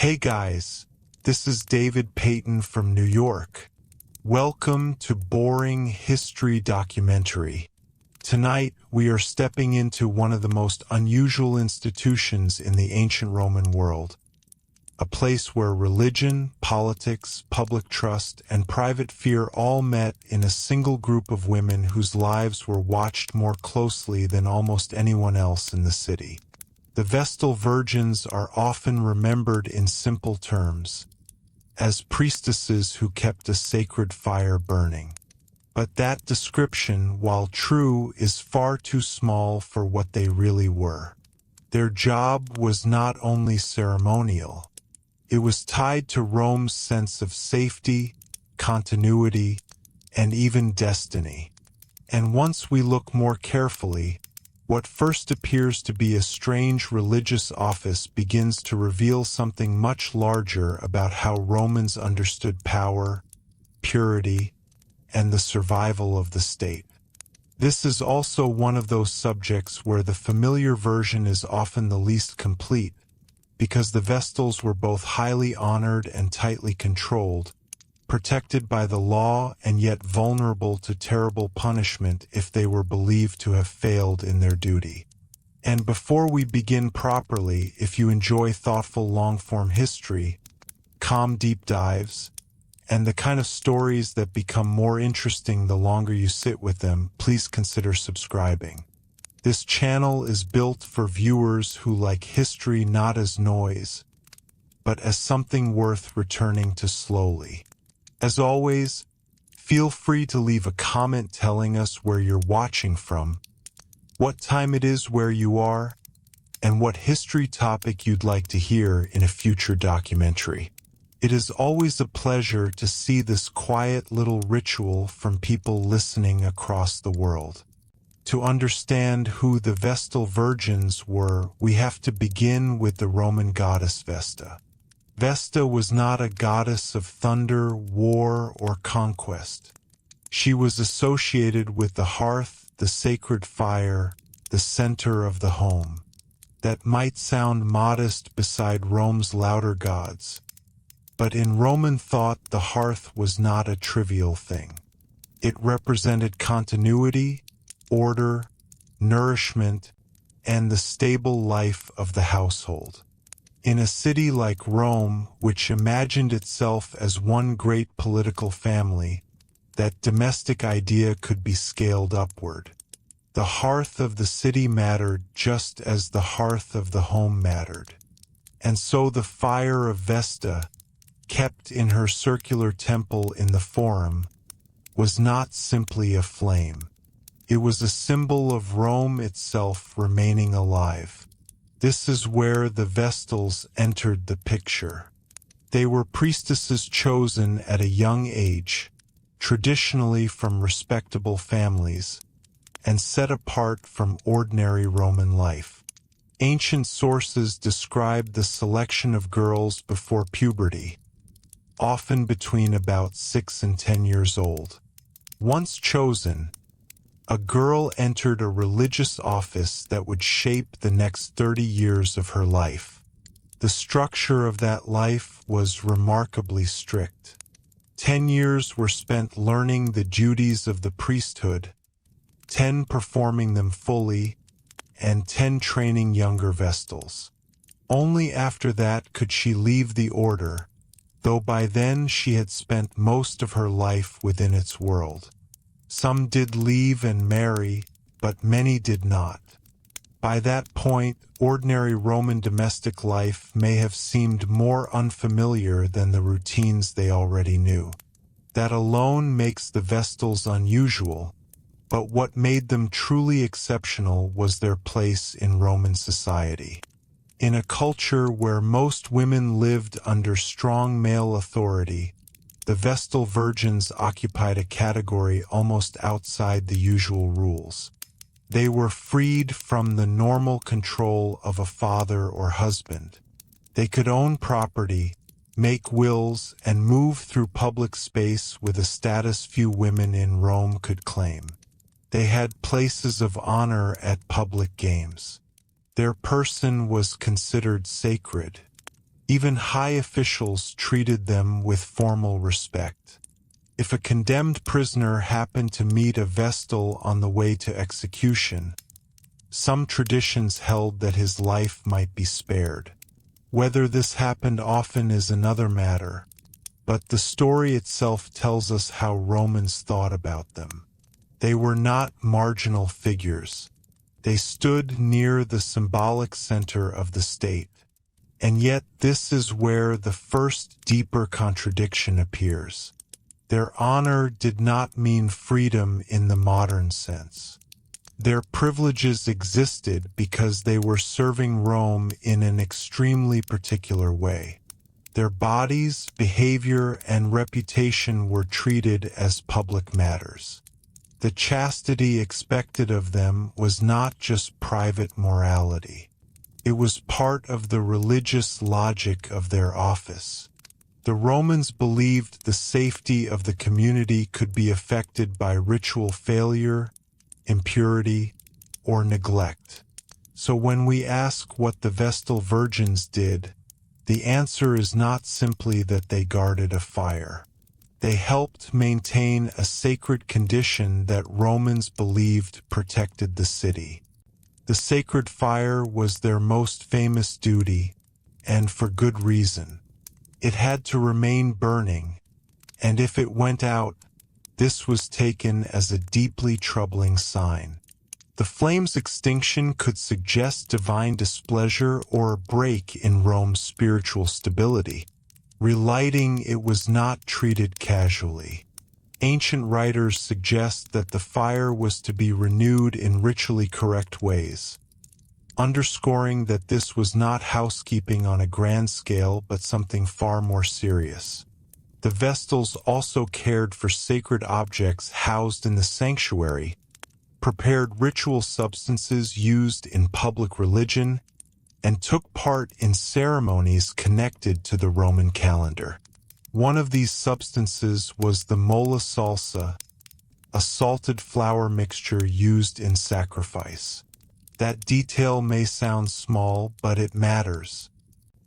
Hey guys, this is David Payton from New York. Welcome to Boring History Documentary. Tonight, we are stepping into one of the most unusual institutions in the ancient Roman world. A place where religion, politics, public trust, and private fear all met in a single group of women whose lives were watched more closely than almost anyone else in the city. The Vestal Virgins are often remembered in simple terms, as priestesses who kept a sacred fire burning. But that description, while true, is far too small for what they really were. Their job was not only ceremonial. It was tied to Rome's sense of safety, continuity, and even destiny. And once we look more carefully, what first appears to be a strange religious office begins to reveal something much larger about how Romans understood power, purity, and the survival of the state. This is also one of those subjects where the familiar version is often the least complete, because the Vestals were both highly honored and tightly controlled, protected by the law and yet vulnerable to terrible punishment if they were believed to have failed in their duty. And before we begin properly, if you enjoy thoughtful long-form history, calm deep dives, and the kind of stories that become more interesting the longer you sit with them, please consider subscribing. This channel is built for viewers who like history not as noise, but as something worth returning to slowly. As always, feel free to leave a comment telling us where you're watching from, what time it is where you are, and what history topic you'd like to hear in a future documentary. It is always a pleasure to see this quiet little ritual from people listening across the world. To understand who the Vestal Virgins were, we have to begin with the Roman goddess Vesta. Vesta was not a goddess of thunder, war, or conquest. She was associated with the hearth, the sacred fire, the center of the home. That might sound modest beside Rome's louder gods, but in Roman thought the hearth was not a trivial thing. It represented continuity, order, nourishment, and the stable life of the household. In a city like Rome, which imagined itself as one great political family, that domestic idea could be scaled upward. The hearth of the city mattered just as the hearth of the home mattered. And so the fire of Vesta, kept in her circular temple in the Forum, was not simply a flame. It was a symbol of Rome itself remaining alive. This is where the Vestals entered the picture. They were priestesses chosen at a young age, traditionally from respectable families, and set apart from ordinary Roman life. Ancient sources describe the selection of girls before puberty, often between about 6 and 10 years old. Once chosen, a girl entered a religious office that would shape the next 30 years of her life. The structure of that life was remarkably strict. 10 years were spent learning the duties of the priesthood, 10 performing them fully, and 10 training younger Vestals. Only after that could she leave the order, though by then she had spent most of her life within its world. Some did leave and marry, but many did not. By that point, ordinary Roman domestic life may have seemed more unfamiliar than the routines they already knew. That alone makes the Vestals unusual, but what made them truly exceptional was their place in Roman society. In a culture where most women lived under strong male authority, the Vestal Virgins occupied a category almost outside the usual rules. They were freed from the normal control of a father or husband. They could own property, make wills, and move through public space with a status few women in Rome could claim. They had places of honor at public games. Their person was considered sacred. Even high officials treated them with formal respect. If a condemned prisoner happened to meet a Vestal on the way to execution, some traditions held that his life might be spared. Whether this happened often is another matter, but the story itself tells us how Romans thought about them. They were not marginal figures. They stood near the symbolic center of the state. And yet this is where the first deeper contradiction appears. Their honor did not mean freedom in the modern sense. Their privileges existed because they were serving Rome in an extremely particular way. Their bodies, behavior, and reputation were treated as public matters. The chastity expected of them was not just private morality. It was part of the religious logic of their office. The Romans believed the safety of the community could be affected by ritual failure, impurity, or neglect. So when we ask what the Vestal Virgins did, the answer is not simply that they guarded a fire. They helped maintain a sacred condition that Romans believed protected the city. The sacred fire was their most famous duty, and for good reason. It had to remain burning, and if it went out, this was taken as a deeply troubling sign. The flame's extinction could suggest divine displeasure or a break in Rome's spiritual stability. Relighting it was not treated casually. Ancient writers suggest that the fire was to be renewed in ritually correct ways, underscoring that this was not housekeeping on a grand scale but something far more serious. The Vestals also cared for sacred objects housed in the sanctuary, prepared ritual substances used in public religion, and took part in ceremonies connected to the Roman calendar. One of these substances was the molla salsa, a salted flour mixture used in sacrifice. That detail may sound small, but it matters.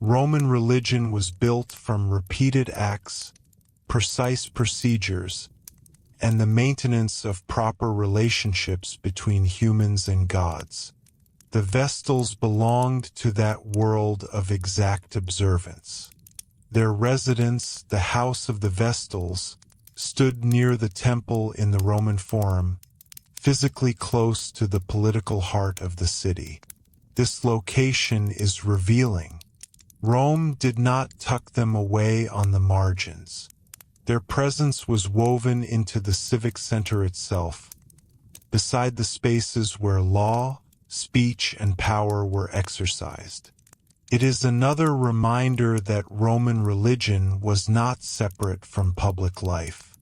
Roman religion was built from repeated acts, precise procedures, and the maintenance of proper relationships between humans and gods. The Vestals belonged to that world of exact observance. Their residence, the House of the Vestals, stood near the temple in the Roman Forum, physically close to the political heart of the city. This location is revealing. Rome did not tuck them away on the margins. Their presence was woven into the civic center itself, beside the spaces where law, speech, and power were exercised. It is another reminder that Roman religion was not separate from public life.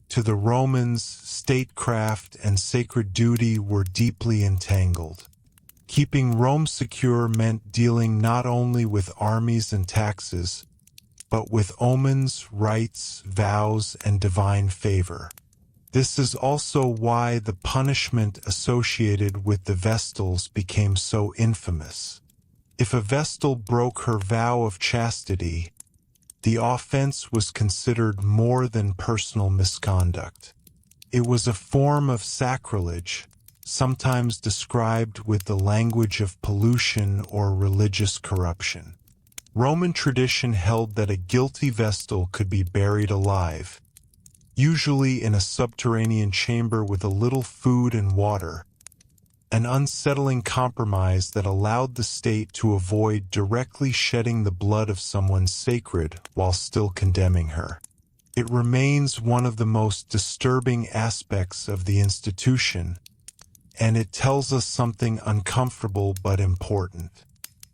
To the Romans, statecraft and sacred duty were deeply entangled. Keeping Rome secure meant dealing not only with armies and taxes, but with omens, rites, vows, and divine favor. This is also why the punishment associated with the Vestals became so infamous. If a Vestal broke her vow of chastity, the offense was considered more than personal misconduct. It was a form of sacrilege, sometimes described with the language of pollution or religious corruption. Roman tradition held that a guilty Vestal could be buried alive, usually in a subterranean chamber with a little food and water, an unsettling compromise that allowed the state to avoid directly shedding the blood of someone sacred while still condemning her. It remains one of the most disturbing aspects of the institution, and it tells us something uncomfortable but important.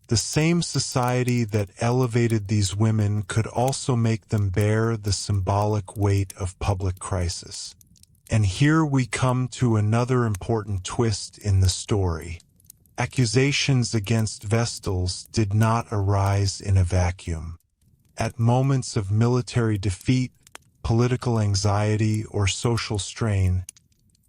The same society that elevated these women could also make them bear the symbolic weight of public crisis. And here we come to another important twist in the story. Accusations against Vestals did not arise in a vacuum. At moments of military defeat, political anxiety, or social strain,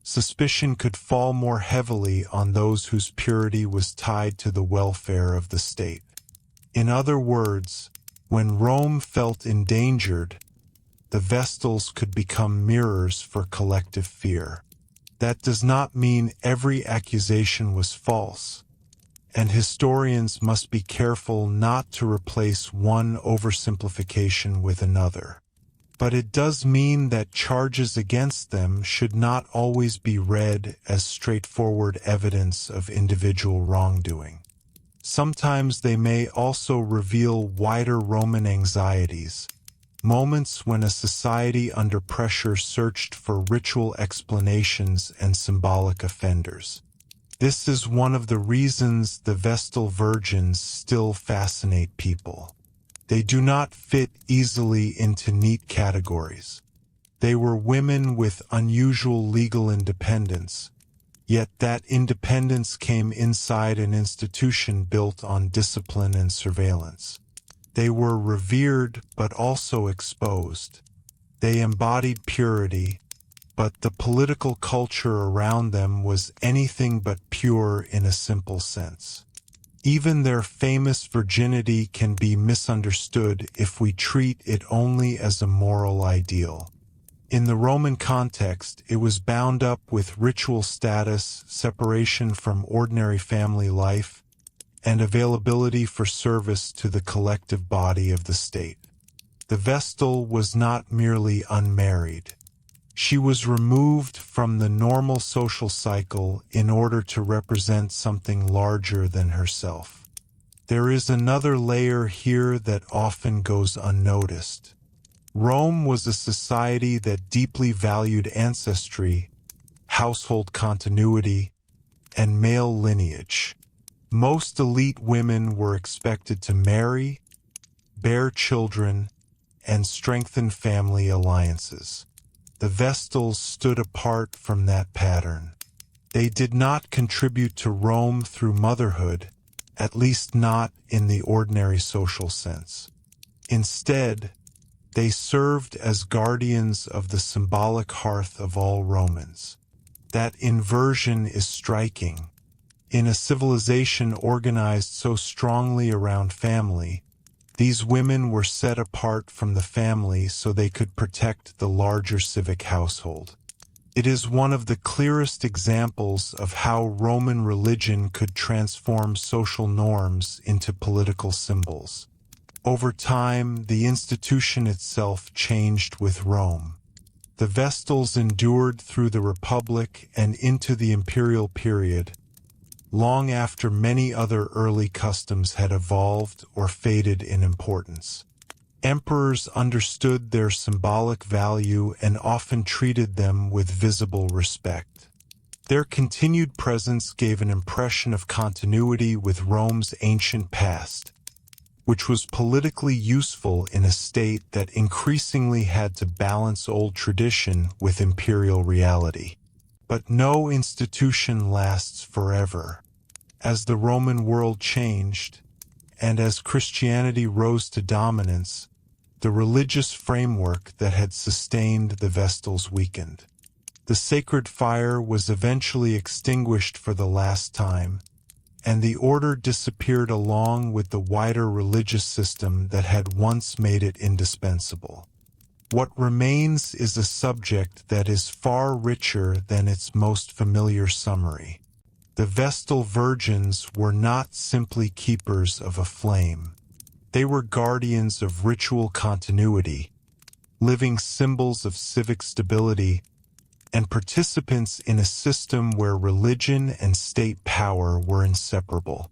suspicion could fall more heavily on those whose purity was tied to the welfare of the state. In other words, When Rome felt endangered, the Vestals could become mirrors for collective fear. That does not mean every accusation was false, and historians must be careful not to replace one oversimplification with another. But it does mean that charges against them should not always be read as straightforward evidence of individual wrongdoing. Sometimes they may also reveal wider Roman anxieties, moments when a society under pressure searched for ritual explanations and symbolic offenders. This is one of the reasons the Vestal Virgins still fascinate people. They do not fit easily into neat categories. They were women with unusual legal independence, yet that independence came inside an institution built on discipline and surveillance. They were revered but also exposed. They embodied purity, but the political culture around them was anything but pure in a simple sense. Even their famous virginity can be misunderstood if we treat it only as a moral ideal. In the Roman context, it was bound up with ritual status, separation from ordinary family life, and availability for service to the collective body of the state. The Vestal was not merely unmarried. She was removed from the normal social cycle in order to represent something larger than herself. There is another layer here that often goes unnoticed. Rome was a society that deeply valued ancestry, household continuity, and male lineage. Most elite women were expected to marry, bear children, and strengthen family alliances. The Vestals stood apart from that pattern. They did not contribute to Rome through motherhood, at least not in the ordinary social sense. Instead, they served as guardians of the symbolic hearth of all Romans. That inversion is striking. In a civilization organized so strongly around family, these women were set apart from the family so they could protect the larger civic household. It is one of the clearest examples of how Roman religion could transform social norms into political symbols. Over time, the institution itself changed with Rome. The Vestals endured through the Republic and into the imperial period, long after many other early customs had evolved or faded in importance. Emperors understood their symbolic value and often treated them with visible respect. Their continued presence gave an impression of continuity with Rome's ancient past, which was politically useful in a state that increasingly had to balance old tradition with imperial reality. But no institution lasts forever. As the Roman world changed, and as Christianity rose to dominance, the religious framework that had sustained the Vestals weakened. The sacred fire was eventually extinguished for the last time, and the order disappeared along with the wider religious system that had once made it indispensable. What remains is a subject that is far richer than its most familiar summary. The Vestal Virgins were not simply keepers of a flame. They were guardians of ritual continuity, living symbols of civic stability, and participants in a system where religion and state power were inseparable.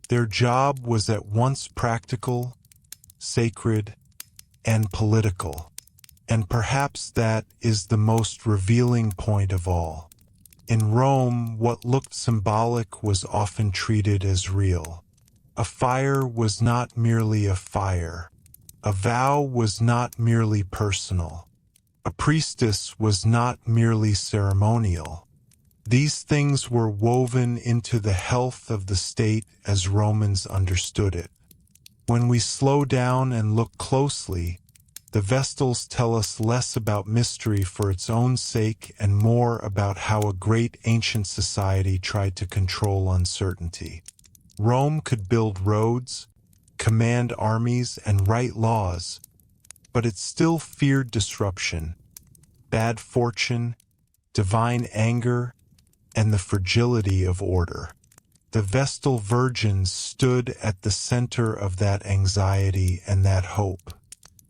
Their job was at once practical, sacred, and political. And perhaps that is the most revealing point of all. In Rome, what looked symbolic was often treated as real. A fire was not merely a fire. A vow was not merely personal. A priestess was not merely ceremonial. These things were woven into the health of the state as Romans understood it. When we slow down and look closely, the Vestals tell us less about mystery for its own sake and more about how a great ancient society tried to control uncertainty. Rome could build roads, command armies, and write laws, but it still feared disruption, bad fortune, divine anger, and the fragility of order. The Vestal Virgins stood at the center of that anxiety and that hope.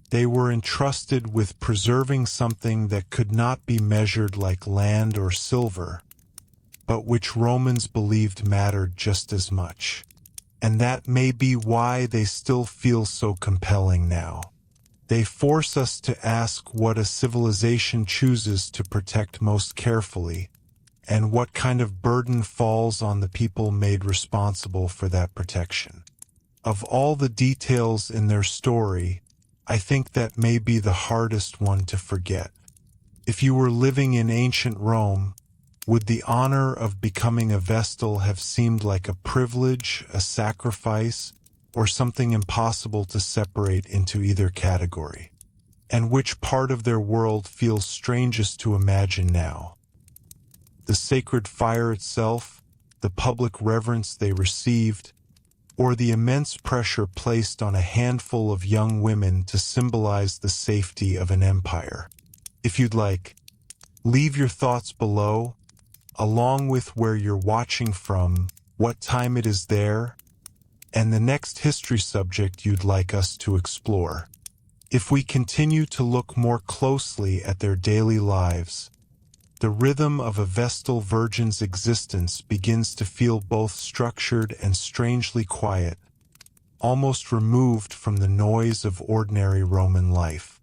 They were entrusted with preserving something that could not be measured like land or silver, but which Romans believed mattered just as much. And that may be why they still feel so compelling now. They force us to ask what a civilization chooses to protect most carefully, and what kind of burden falls on the people made responsible for that protection. Of all the details in their story, I think that may be the hardest one to forget. If you were living in ancient Rome, would the honor of becoming a Vestal have seemed like a privilege, a sacrifice, or something impossible to separate into either category? And which part of their world feels strangest to imagine now? The sacred fire itself, the public reverence they received, or the immense pressure placed on a handful of young women to symbolize the safety of an empire? If you'd like, leave your thoughts below, along with where you're watching from, what time it is there, and the next history subject you'd like us to explore. If we continue to look more closely at their daily lives, the rhythm of a Vestal Virgin's existence begins to feel both structured and strangely quiet, almost removed from the noise of ordinary Roman life.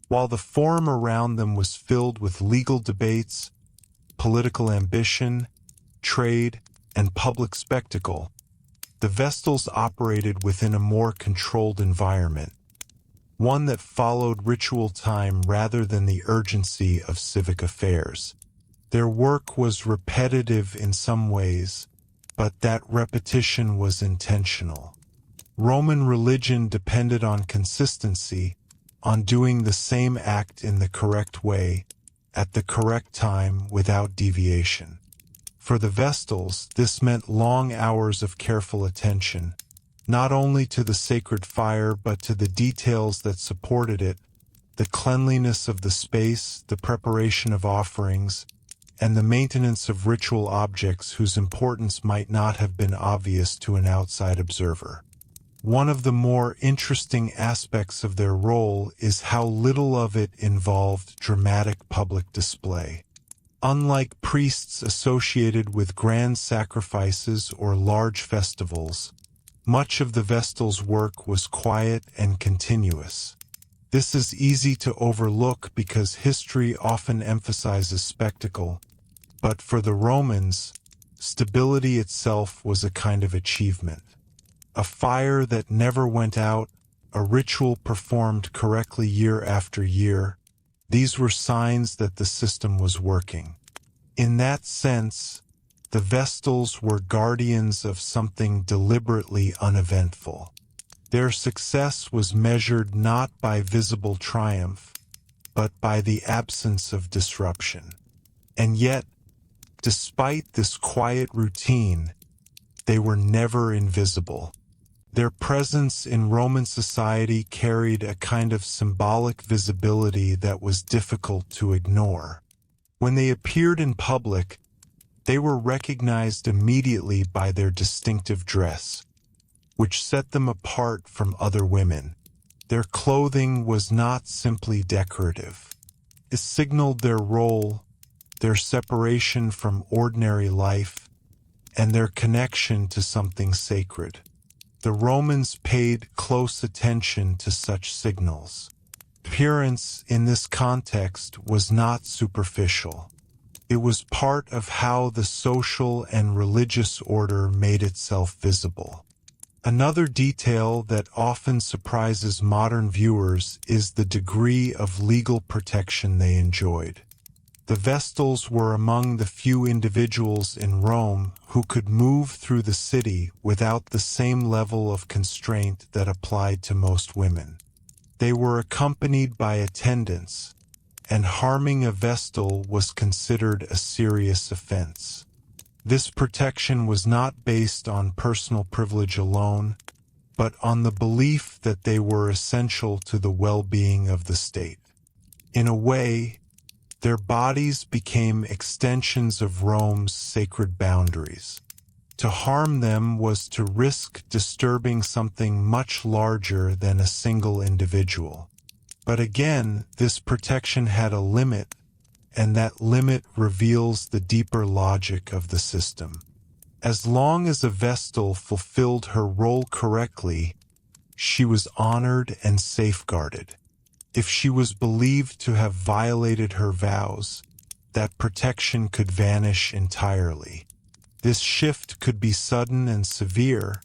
While the forum around them was filled with legal debates, political ambition, trade, and public spectacle, the Vestals operated within a more controlled environment, one that followed ritual time rather than the urgency of civic affairs. Their work was repetitive in some ways, but that repetition was intentional. Roman religion depended on consistency, on doing the same act in the correct way, at the correct time, without deviation. For the Vestals, this meant long hours of careful attention, not only to the sacred fire but to the details that supported it, the cleanliness of the space, the preparation of offerings, and the maintenance of ritual objects whose importance might not have been obvious to an outside observer. One of the more interesting aspects of their role is how little of it involved dramatic public display. Unlike priests associated with grand sacrifices or large festivals, much of the Vestal's work was quiet and continuous. This is easy to overlook because history often emphasizes spectacle, but for the Romans, stability itself was a kind of achievement. A fire that never went out, a ritual performed correctly year after year, these were signs that the system was working. In that sense, the Vestals were guardians of something deliberately uneventful. Their success was measured not by visible triumph, but by the absence of disruption. And yet, despite this quiet routine, they were never invisible. Their presence in Roman society carried a kind of symbolic visibility that was difficult to ignore. When they appeared in public, they were recognized immediately by their distinctive dress, which set them apart from other women. Their clothing was not simply decorative. It signaled their role, their separation from ordinary life, and their connection to something sacred. The Romans paid close attention to such signals. Appearance in this context was not superficial. It was part of how the social and religious order made itself visible. Another detail that often surprises modern viewers is the degree of legal protection they enjoyed. The Vestals were among the few individuals in Rome who could move through the city without the same level of constraint that applied to most women. They were accompanied by attendants, and harming a Vestal was considered a serious offense. This protection was not based on personal privilege alone, but on the belief that they were essential to the well-being of the state. In a way, their bodies became extensions of Rome's sacred boundaries. To harm them was to risk disturbing something much larger than a single individual. But again, this protection had a limit, and that limit reveals the deeper logic of the system. As long as a Vestal fulfilled her role correctly, she was honored and safeguarded. If she was believed to have violated her vows, that protection could vanish entirely. This shift could be sudden and severe,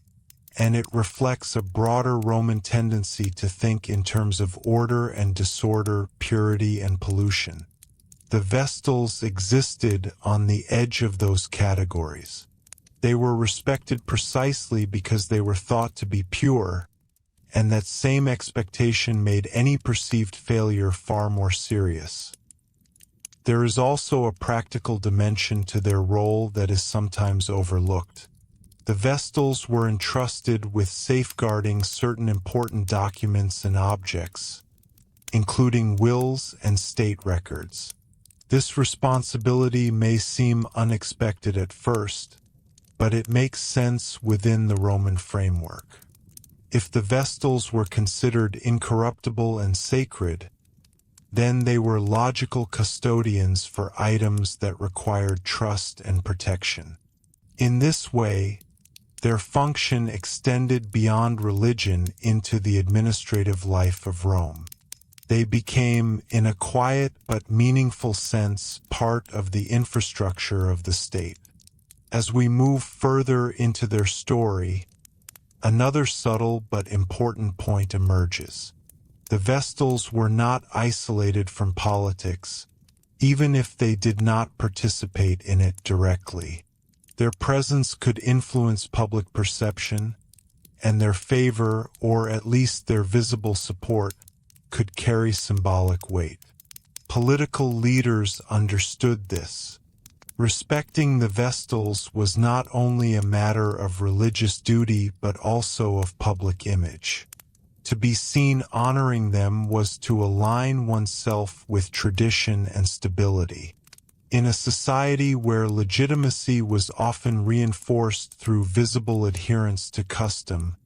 and it reflects a broader Roman tendency to think in terms of order and disorder, purity and pollution. The Vestals existed on the edge of those categories. They were respected precisely because they were thought to be pure, and that same expectation made any perceived failure far more serious. There is also a practical dimension to their role that is sometimes overlooked. The Vestals were entrusted with safeguarding certain important documents and objects, including wills and state records. This responsibility may seem unexpected at first, but it makes sense within the Roman framework. If the Vestals were considered incorruptible and sacred, then they were logical custodians for items that required trust and protection. In this way, their function extended beyond religion into the administrative life of Rome. They became, in a quiet but meaningful sense, part of the infrastructure of the state. As we move further into their story, another subtle but important point emerges. The Vestals were not isolated from politics, even if they did not participate in it directly. Their presence could influence public perception, and their favor, or at least their visible support, could carry symbolic weight. Political leaders understood this. Respecting the Vestals was not only a matter of religious duty but also of public image. To be seen honoring them was to align oneself with tradition and stability. In a society where legitimacy was often reinforced through visible adherence to custom,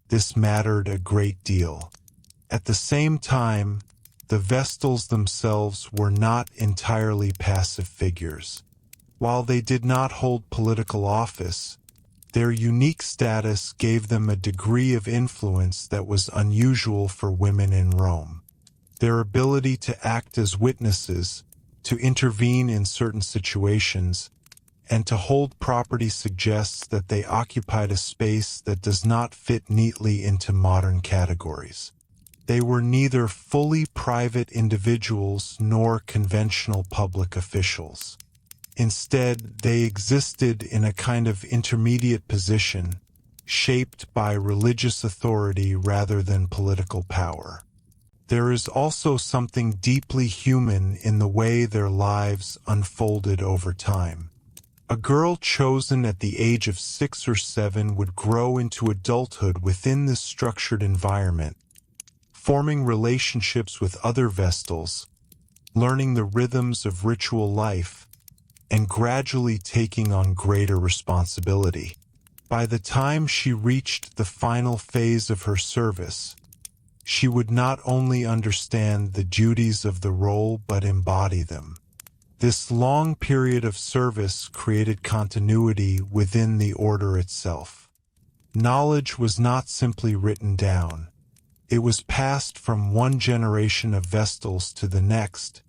this mattered a great deal. At the same time, the Vestals themselves were not entirely passive figures. While they did not hold political office, their unique status gave them a degree of influence that was unusual for women in Rome. Their ability to act as witnesses, to intervene in certain situations, and to hold property suggests that they occupied a space that does not fit neatly into modern categories. They were neither fully private individuals nor conventional public officials. Instead, they existed in a kind of intermediate position, shaped by religious authority rather than political power. There is also something deeply human in the way their lives unfolded over time. A girl chosen at the age of 6 or 7 would grow into adulthood within this structured environment, forming relationships with other Vestals, learning the rhythms of ritual life, and gradually taking on greater responsibility. By the time she reached the final phase of her service, she would not only understand the duties of the role but embody them. This long period of service created continuity within the order itself. Knowledge was not simply written down. It was passed from one generation of Vestals to the next,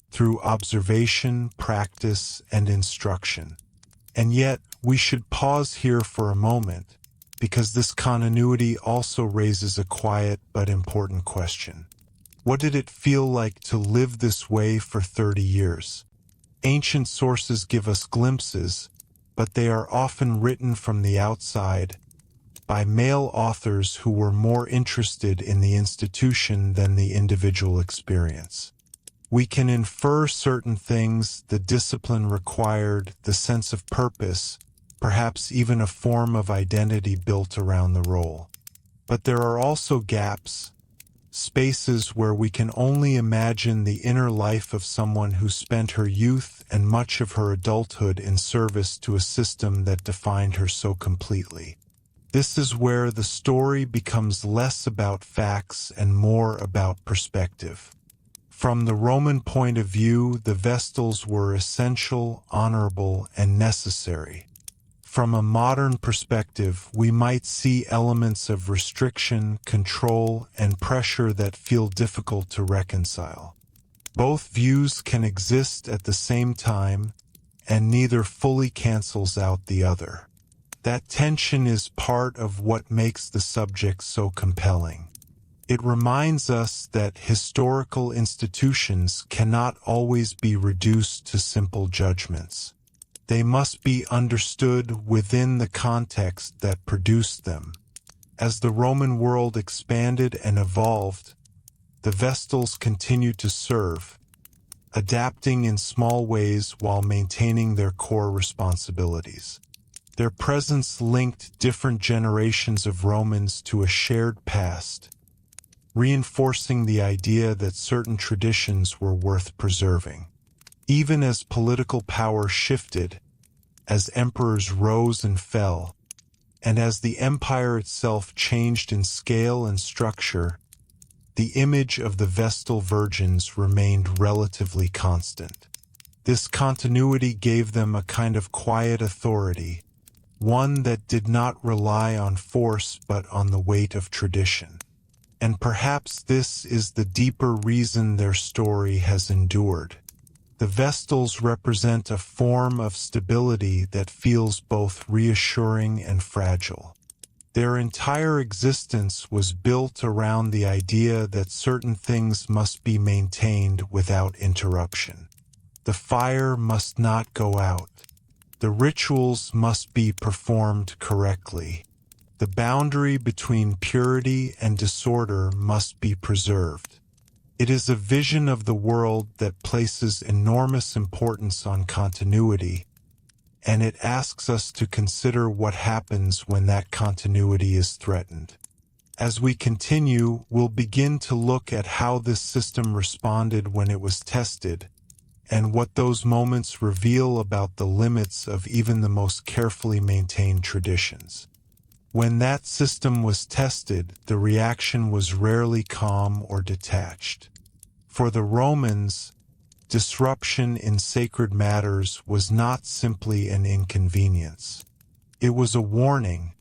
through observation, practice, and instruction. And yet, we should pause here for a moment, because this continuity also raises a quiet but important question. What did it feel like to live this way for 30 years? Ancient sources give us glimpses, but they are often written from the outside, by male authors who were more interested in the institution than the individual experience. We can infer certain things, the discipline required, the sense of purpose, perhaps even a form of identity built around the role. But there are also gaps, spaces where we can only imagine the inner life of someone who spent her youth and much of her adulthood in service to a system that defined her so completely. This is where the story becomes less about facts and more about perspective. From the Roman point of view, the Vestals were essential, honorable, and necessary. From a modern perspective, we might see elements of restriction, control, and pressure that feel difficult to reconcile. Both views can exist at the same time, and neither fully cancels out the other. That tension is part of what makes the subject so compelling. It reminds us that historical institutions cannot always be reduced to simple judgments. They must be understood within the context that produced them. As the Roman world expanded and evolved, the Vestals continued to serve, adapting in small ways while maintaining their core responsibilities. Their presence linked different generations of Romans to a shared past, reinforcing the idea that certain traditions were worth preserving. Even as political power shifted, as emperors rose and fell, and as the empire itself changed in scale and structure, the image of the Vestal Virgins remained relatively constant. This continuity gave them a kind of quiet authority, one that did not rely on force but on the weight of tradition. And perhaps this is the deeper reason their story has endured. The Vestals represent a form of stability that feels both reassuring and fragile. Their entire existence was built around the idea that certain things must be maintained without interruption. The fire must not go out. The rituals must be performed correctly. The boundary between purity and disorder must be preserved. It is a vision of the world that places enormous importance on continuity, and it asks us to consider what happens when that continuity is threatened. As we continue, we'll begin to look at how this system responded when it was tested, and what those moments reveal about the limits of even the most carefully maintained traditions. When that system was tested, the reaction was rarely calm or detached. For the Romans, disruption in sacred matters was not simply an inconvenience. It was a warning,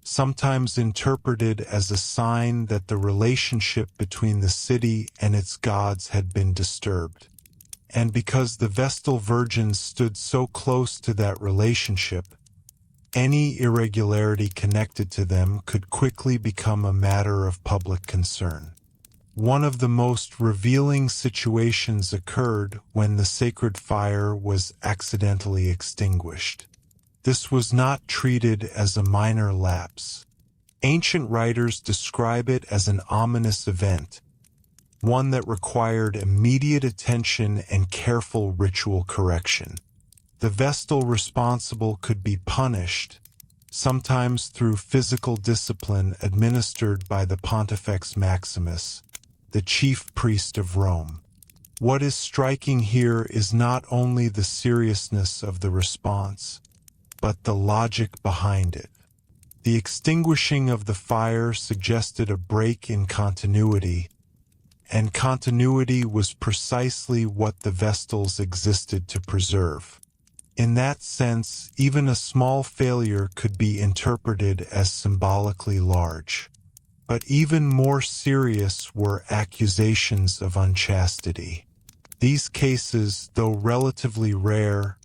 sometimes interpreted as a sign that the relationship between the city and its gods had been disturbed. And because the Vestal Virgins stood so close to that relationship, any irregularity connected to them could quickly become a matter of public concern. One of the most revealing situations occurred when the sacred fire was accidentally extinguished. This was not treated as a minor lapse. Ancient writers describe it as an ominous event, one that required immediate attention and careful ritual correction. The Vestal responsible could be punished, sometimes through physical discipline administered by the Pontifex Maximus, the chief priest of Rome. What is striking here is not only the seriousness of the response, but the logic behind it. The extinguishing of the fire suggested a break in continuity, and continuity was precisely what the Vestals existed to preserve. In that sense, even a small failure could be interpreted as symbolically large. But even more serious were accusations of unchastity. These cases, though relatively rare,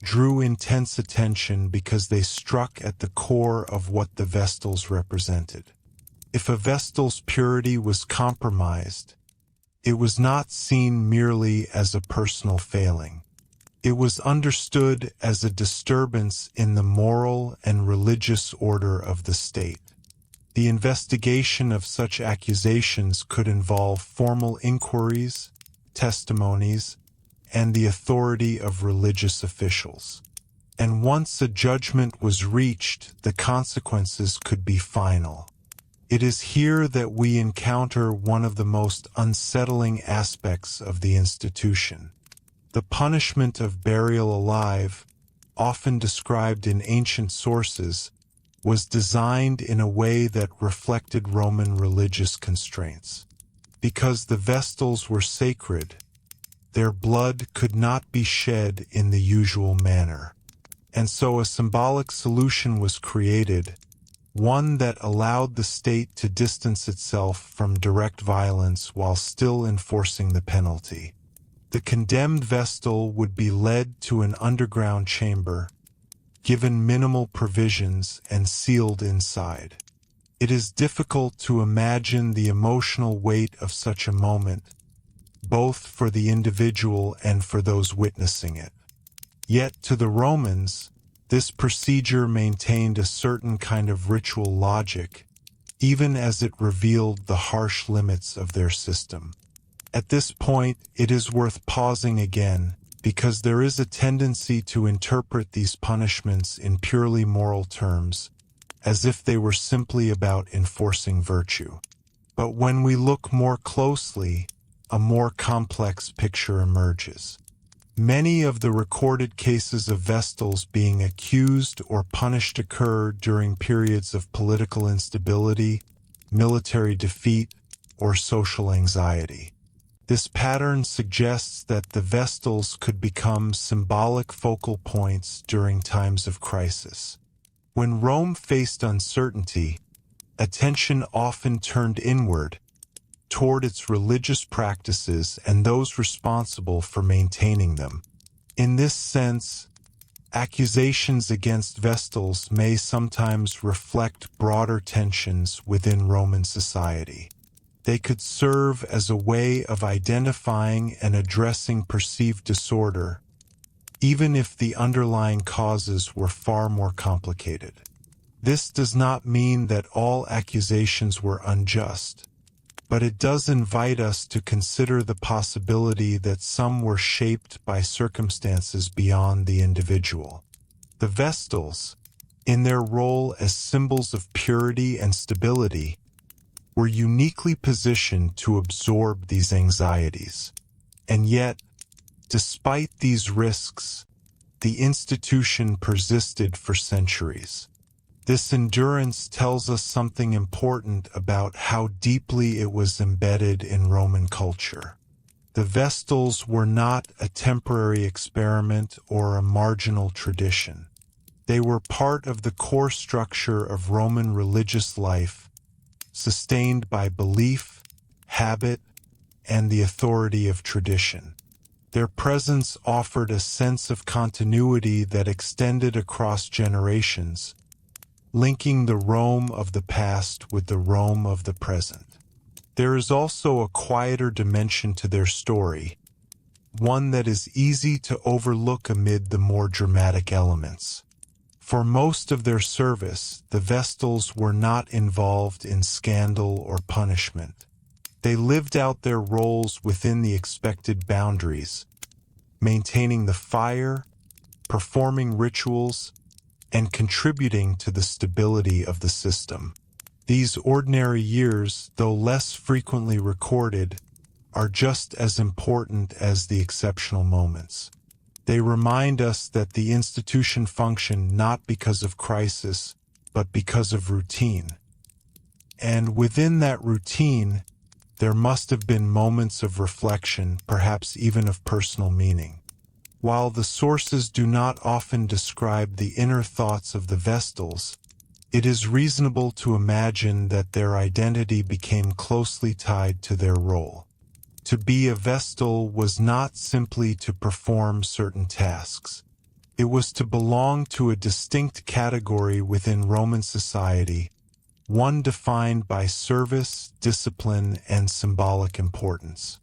drew intense attention because they struck at the core of what the Vestals represented. If a Vestal's purity was compromised, it was not seen merely as a personal failing. It was understood as a disturbance in the moral and religious order of the state. The investigation of such accusations could involve formal inquiries, testimonies, and the authority of religious officials. And once a judgment was reached, the consequences could be final. It is here that we encounter one of the most unsettling aspects of the institution. The punishment of burial alive, often described in ancient sources, was designed in a way that reflected Roman religious constraints. Because the Vestals were sacred, their blood could not be shed in the usual manner. And so a symbolic solution was created, one that allowed the state to distance itself from direct violence while still enforcing the penalty. The condemned Vestal would be led to an underground chamber, given minimal provisions and sealed inside. It is difficult to imagine the emotional weight of such a moment, both for the individual and for those witnessing it. Yet to the Romans, this procedure maintained a certain kind of ritual logic, even as it revealed the harsh limits of their system. At this point, it is worth pausing again, because there is a tendency to interpret these punishments in purely moral terms, as if they were simply about enforcing virtue. But when we look more closely, a more complex picture emerges. Many of the recorded cases of Vestals being accused or punished occur during periods of political instability, military defeat, or social anxiety. This pattern suggests that the Vestals could become symbolic focal points during times of crisis. When Rome faced uncertainty, attention often turned inward, toward its religious practices and those responsible for maintaining them. In this sense, accusations against Vestals may sometimes reflect broader tensions within Roman society. They could serve as a way of identifying and addressing perceived disorder, even if the underlying causes were far more complicated. This does not mean that all accusations were unjust, but it does invite us to consider the possibility that some were shaped by circumstances beyond the individual. The Vestals, in their role as symbols of purity and stability, were uniquely positioned to absorb these anxieties. And yet, despite these risks, the institution persisted for centuries. This endurance tells us something important about how deeply it was embedded in Roman culture. The Vestals were not a temporary experiment or a marginal tradition. They were part of the core structure of Roman religious life, sustained by belief, habit, and the authority of tradition. Their presence offered a sense of continuity that extended across generations, linking the Rome of the past with the Rome of the present. There is also a quieter dimension to their story, one that is easy to overlook amid the more dramatic elements. For most of their service, the Vestals were not involved in scandal or punishment. They lived out their roles within the expected boundaries, maintaining the fire, performing rituals, and contributing to the stability of the system. These ordinary years, though less frequently recorded, are just as important as the exceptional moments. They remind us that the institution functioned not because of crisis, but because of routine. And within that routine, there must have been moments of reflection, perhaps even of personal meaning. While the sources do not often describe the inner thoughts of the Vestals, it is reasonable to imagine that their identity became closely tied to their role. To be a Vestal was not simply to perform certain tasks. It was to belong to a distinct category within Roman society, one defined by service, discipline, and symbolic importance.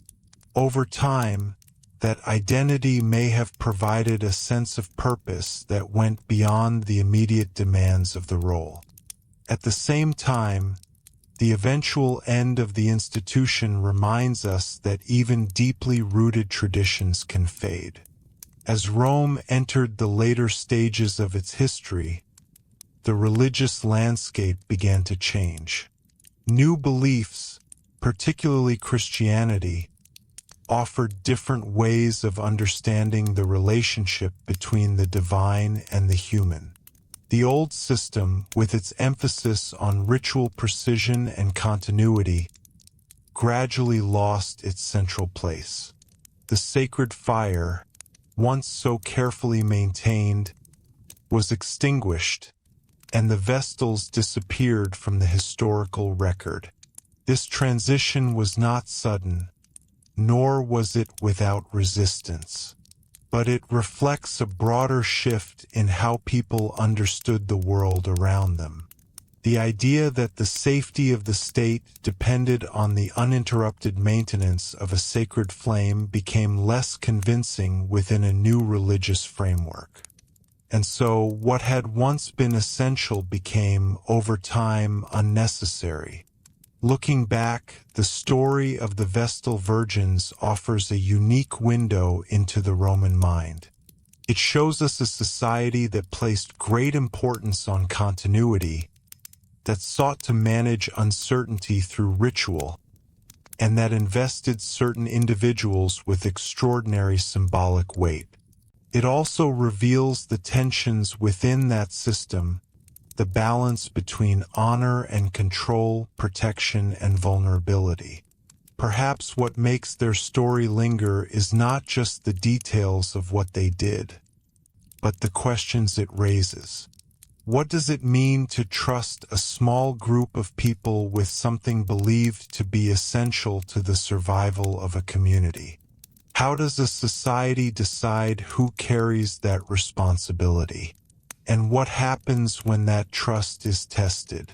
Over time, that identity may have provided a sense of purpose that went beyond the immediate demands of the role. At the same time, the eventual end of the institution reminds us that even deeply rooted traditions can fade. As Rome entered the later stages of its history, the religious landscape began to change. New beliefs, particularly Christianity, offered different ways of understanding the relationship between the divine and the human. The old system, with its emphasis on ritual precision and continuity, gradually lost its central place. The sacred fire, once so carefully maintained, was extinguished, and the Vestals disappeared from the historical record. This transition was not sudden, nor was it without resistance, but it reflects a broader shift in how people understood the world around them. The idea that the safety of the state depended on the uninterrupted maintenance of a sacred flame became less convincing within a new religious framework. And so what had once been essential became, over time, unnecessary. Looking back, the story of the Vestal Virgins offers a unique window into the Roman mind. It shows us a society that placed great importance on continuity, that sought to manage uncertainty through ritual, and that invested certain individuals with extraordinary symbolic weight. It also reveals the tensions within that system, the balance between honor and control, protection and vulnerability. Perhaps what makes their story linger is not just the details of what they did, but the questions it raises. What does it mean to trust a small group of people with something believed to be essential to the survival of a community? How does a society decide who carries that responsibility? And what happens when that trust is tested?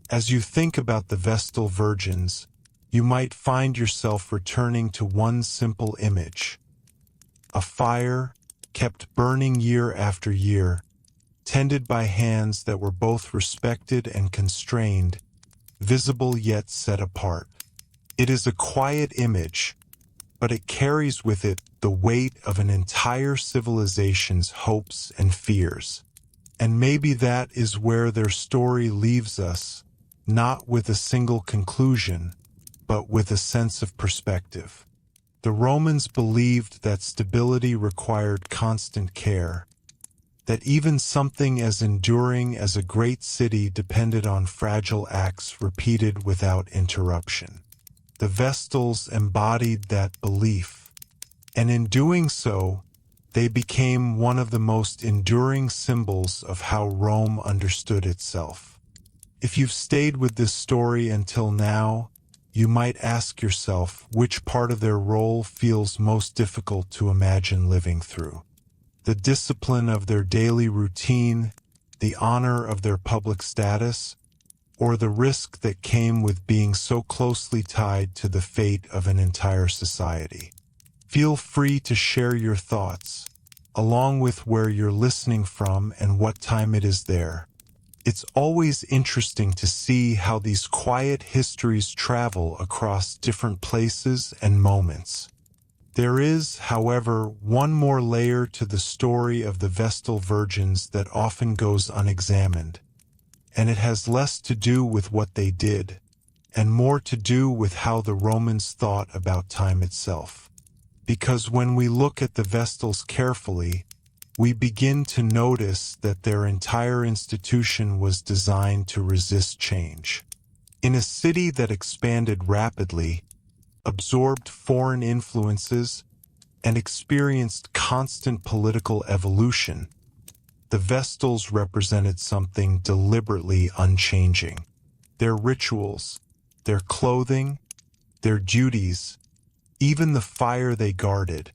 As you think about the Vestal Virgins, you might find yourself returning to one simple image: a fire kept burning year after year, tended by hands that were both respected and constrained, visible yet set apart. It is a quiet image, but it carries with it the weight of an entire civilization's hopes and fears. And maybe that is where their story leaves us, not with a single conclusion, but with a sense of perspective. The Romans believed that stability required constant care, that even something as enduring as a great city depended on fragile acts repeated without interruption. The Vestals embodied that belief, and in doing so, they became one of the most enduring symbols of how Rome understood itself. If you've stayed with this story until now, you might ask yourself which part of their role feels most difficult to imagine living through. The discipline of their daily routine, the honor of their public status, or the risk that came with being so closely tied to the fate of an entire society. Feel free to share your thoughts, along with where you're listening from and what time it is there. It's always interesting to see how these quiet histories travel across different places and moments. There is, however, one more layer to the story of the Vestal Virgins that often goes unexamined, and it has less to do with what they did, and more to do with how the Romans thought about time itself. Because when we look at the Vestals carefully, we begin to notice that their entire institution was designed to resist change. In a city that expanded rapidly, absorbed foreign influences, and experienced constant political evolution, the Vestals represented something deliberately unchanging. Their rituals, their clothing, their duties, even the fire they guarded,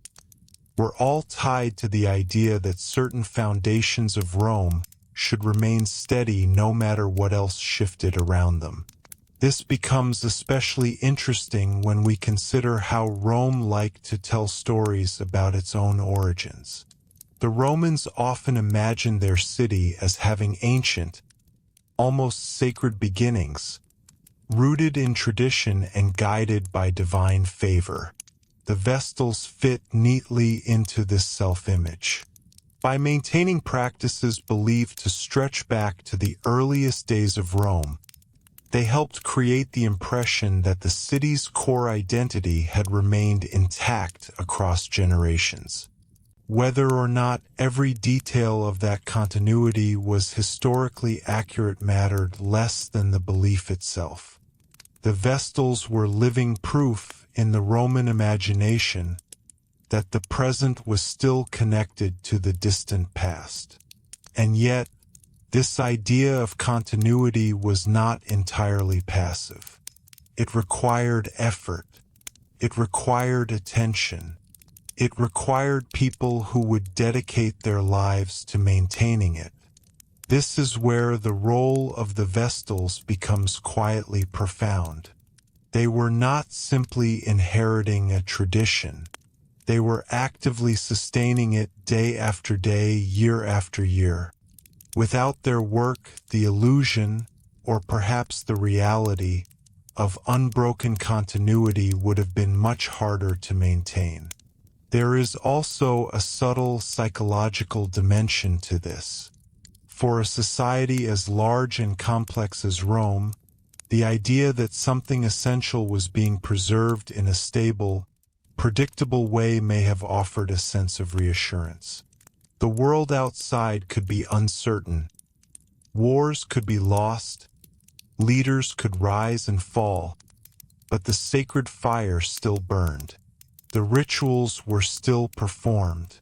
were all tied to the idea that certain foundations of Rome should remain steady no matter what else shifted around them. This becomes especially interesting when we consider how Rome liked to tell stories about its own origins. The Romans often imagined their city as having ancient, almost sacred beginnings, rooted in tradition and guided by divine favor. The Vestals fit neatly into this self-image. By maintaining practices believed to stretch back to the earliest days of Rome, They helped create the impression that the city's core identity had remained intact across generations. Whether or not every detail of that continuity was historically accurate mattered less than the belief itself. The Vestals were living proof in the Roman imagination that the present was still connected to the distant past. And yet, this idea of continuity was not entirely passive. It required effort. It required attention. It required people who would dedicate their lives to maintaining it. This is where the role of the Vestals becomes quietly profound. They were not simply inheriting a tradition. They were actively sustaining it day after day, year after year. Without their work, the illusion, or perhaps the reality, of unbroken continuity would have been much harder to maintain. There is also a subtle psychological dimension to this. For a society as large and complex as Rome, the idea that something essential was being preserved in a stable, predictable way may have offered a sense of reassurance. The world outside could be uncertain. Wars could be lost. Leaders could rise and fall. But the sacred fire still burned. The rituals were still performed.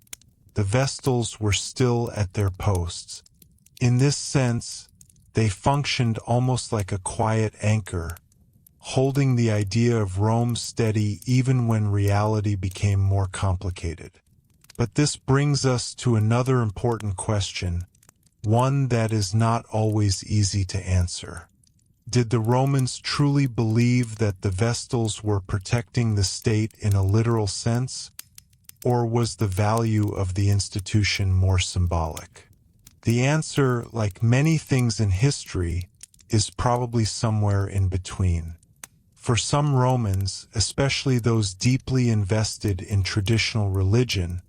The Vestals were still at their posts. In this sense, they functioned almost like a quiet anchor, holding the idea of Rome steady even when reality became more complicated. But this brings us to another important question, one that is not always easy to answer. Did the Romans truly believe that the Vestals were protecting the state in a literal sense, or was the value of the institution more symbolic? The answer, like many things in history, is probably somewhere in between. For some Romans, especially those deeply invested in traditional religion,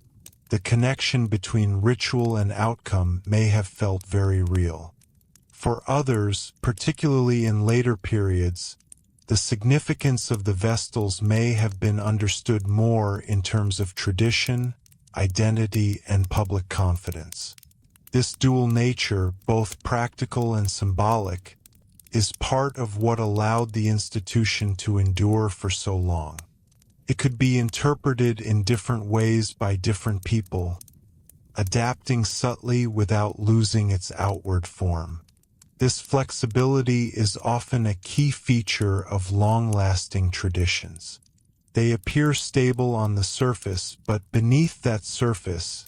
the connection between ritual and outcome may have felt very real. For others, particularly in later periods, the significance of the Vestals may have been understood more in terms of tradition, identity, and public confidence. This dual nature, both practical and symbolic, is part of what allowed the institution to endure for so long. It could be interpreted in different ways by different people, adapting subtly without losing its outward form. This flexibility is often a key feature of long-lasting traditions. They appear stable on the surface, but beneath that surface,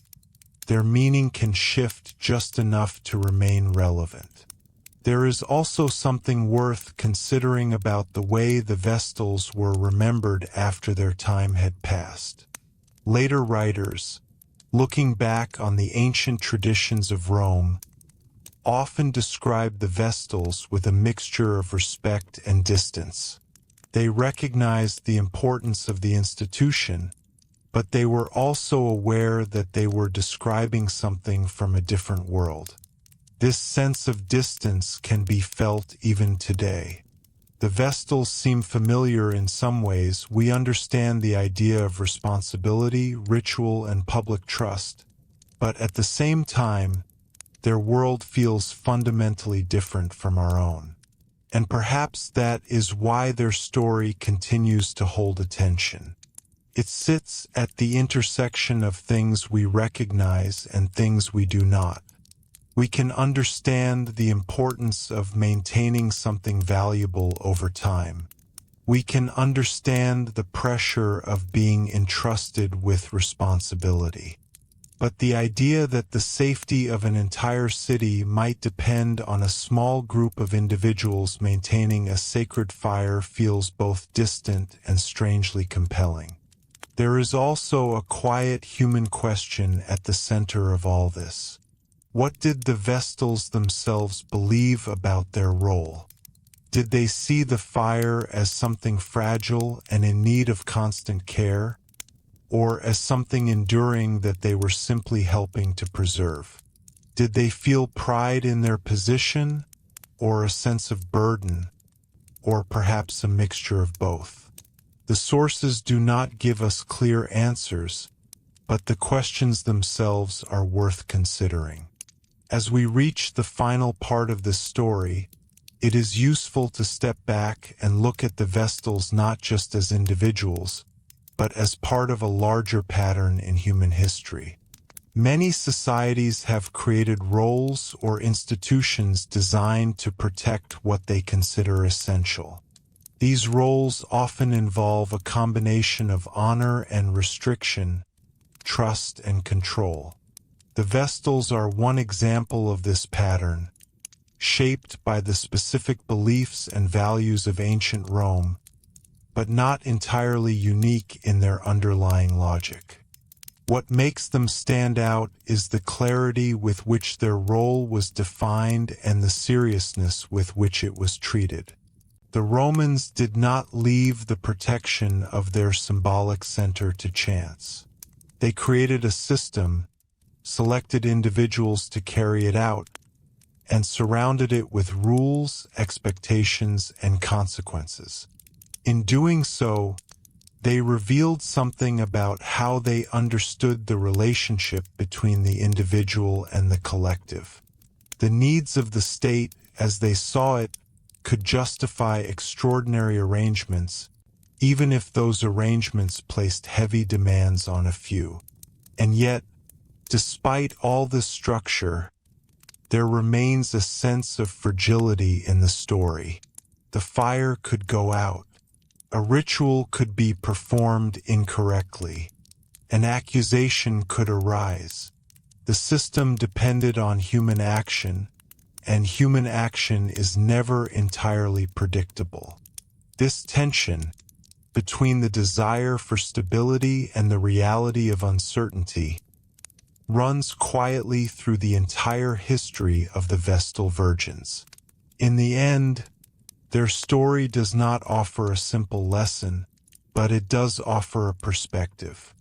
their meaning can shift just enough to remain relevant. There is also something worth considering about the way the Vestals were remembered after their time had passed. Later writers, looking back on the ancient traditions of Rome, often describe the Vestals with a mixture of respect and distance. They recognized the importance of the institution, but they were also aware that they were describing something from a different world. This sense of distance can be felt even today. The Vestals seem familiar in some ways. We understand the idea of responsibility, ritual, and public trust, but at the same time, their world feels fundamentally different from our own. And perhaps that is why their story continues to hold attention. It sits at the intersection of things we recognize and things we do not. We can understand the importance of maintaining something valuable over time. We can understand the pressure of being entrusted with responsibility. But the idea that the safety of an entire city might depend on a small group of individuals maintaining a sacred fire feels both distant and strangely compelling. There is also a quiet human question at the center of all this. What did the Vestals themselves believe about their role? Did they see the fire as something fragile and in need of constant care, or as something enduring that they were simply helping to preserve? Did they feel pride in their position, or a sense of burden, or perhaps a mixture of both. The sources do not give us clear answers, but the questions themselves are worth considering. As we reach the final part of this story, it is useful to step back and look at the Vestals not just as individuals, but as part of a larger pattern in human history. Many societies have created roles or institutions designed to protect what they consider essential. These roles often involve a combination of honor and restriction, trust and control. The Vestals are one example of this pattern, shaped by the specific beliefs and values of ancient Rome, but not entirely unique in their underlying logic. What makes them stand out is the clarity with which their role was defined and the seriousness with which it was treated. The Romans did not leave the protection of their symbolic center to chance. They created a system, selected individuals to carry it out, and surrounded it with rules, expectations, and consequences. In doing so, they revealed something about how they understood the relationship between the individual and the collective. The needs of the state, as they saw it, could justify extraordinary arrangements, even if those arrangements placed heavy demands on a few. And yet, despite all this structure, there remains a sense of fragility in the story. The fire could go out. A ritual could be performed incorrectly. An accusation could arise. The system depended on human action, and human action is never entirely predictable. This tension between the desire for stability and the reality of uncertainty runs quietly through the entire history of the Vestal Virgins. In the end, their story does not offer a simple lesson, but it does offer a perspective.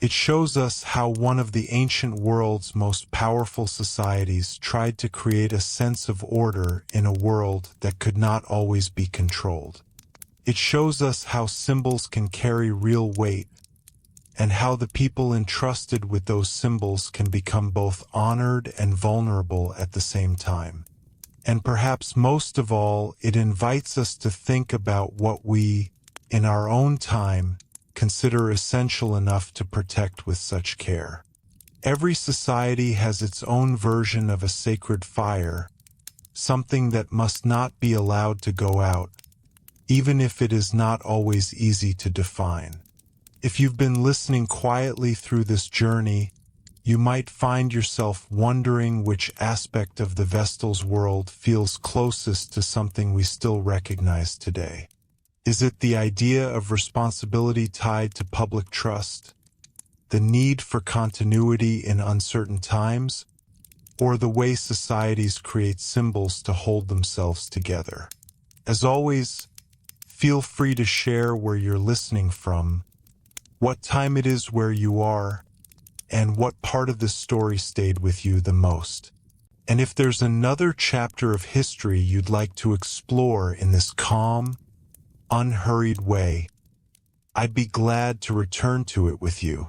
It shows us how one of the ancient world's most powerful societies tried to create a sense of order in a world that could not always be controlled. It shows us how symbols can carry real weight, and how the people entrusted with those symbols can become both honored and vulnerable at the same time. And perhaps most of all, it invites us to think about what we, in our own time, consider essential enough to protect with such care. Every society has its own version of a sacred fire, something that must not be allowed to go out, even if it is not always easy to define. If you've been listening quietly through this journey, you might find yourself wondering which aspect of the Vestal's world feels closest to something we still recognize today. Is it the idea of responsibility tied to public trust, the need for continuity in uncertain times, or the way societies create symbols to hold themselves together? As always, feel free to share where you're listening from, what time it is where you are, and what part of this story stayed with you the most. And if there's another chapter of history you'd like to explore in this calm, unhurried way, I'd be glad to return to it with you.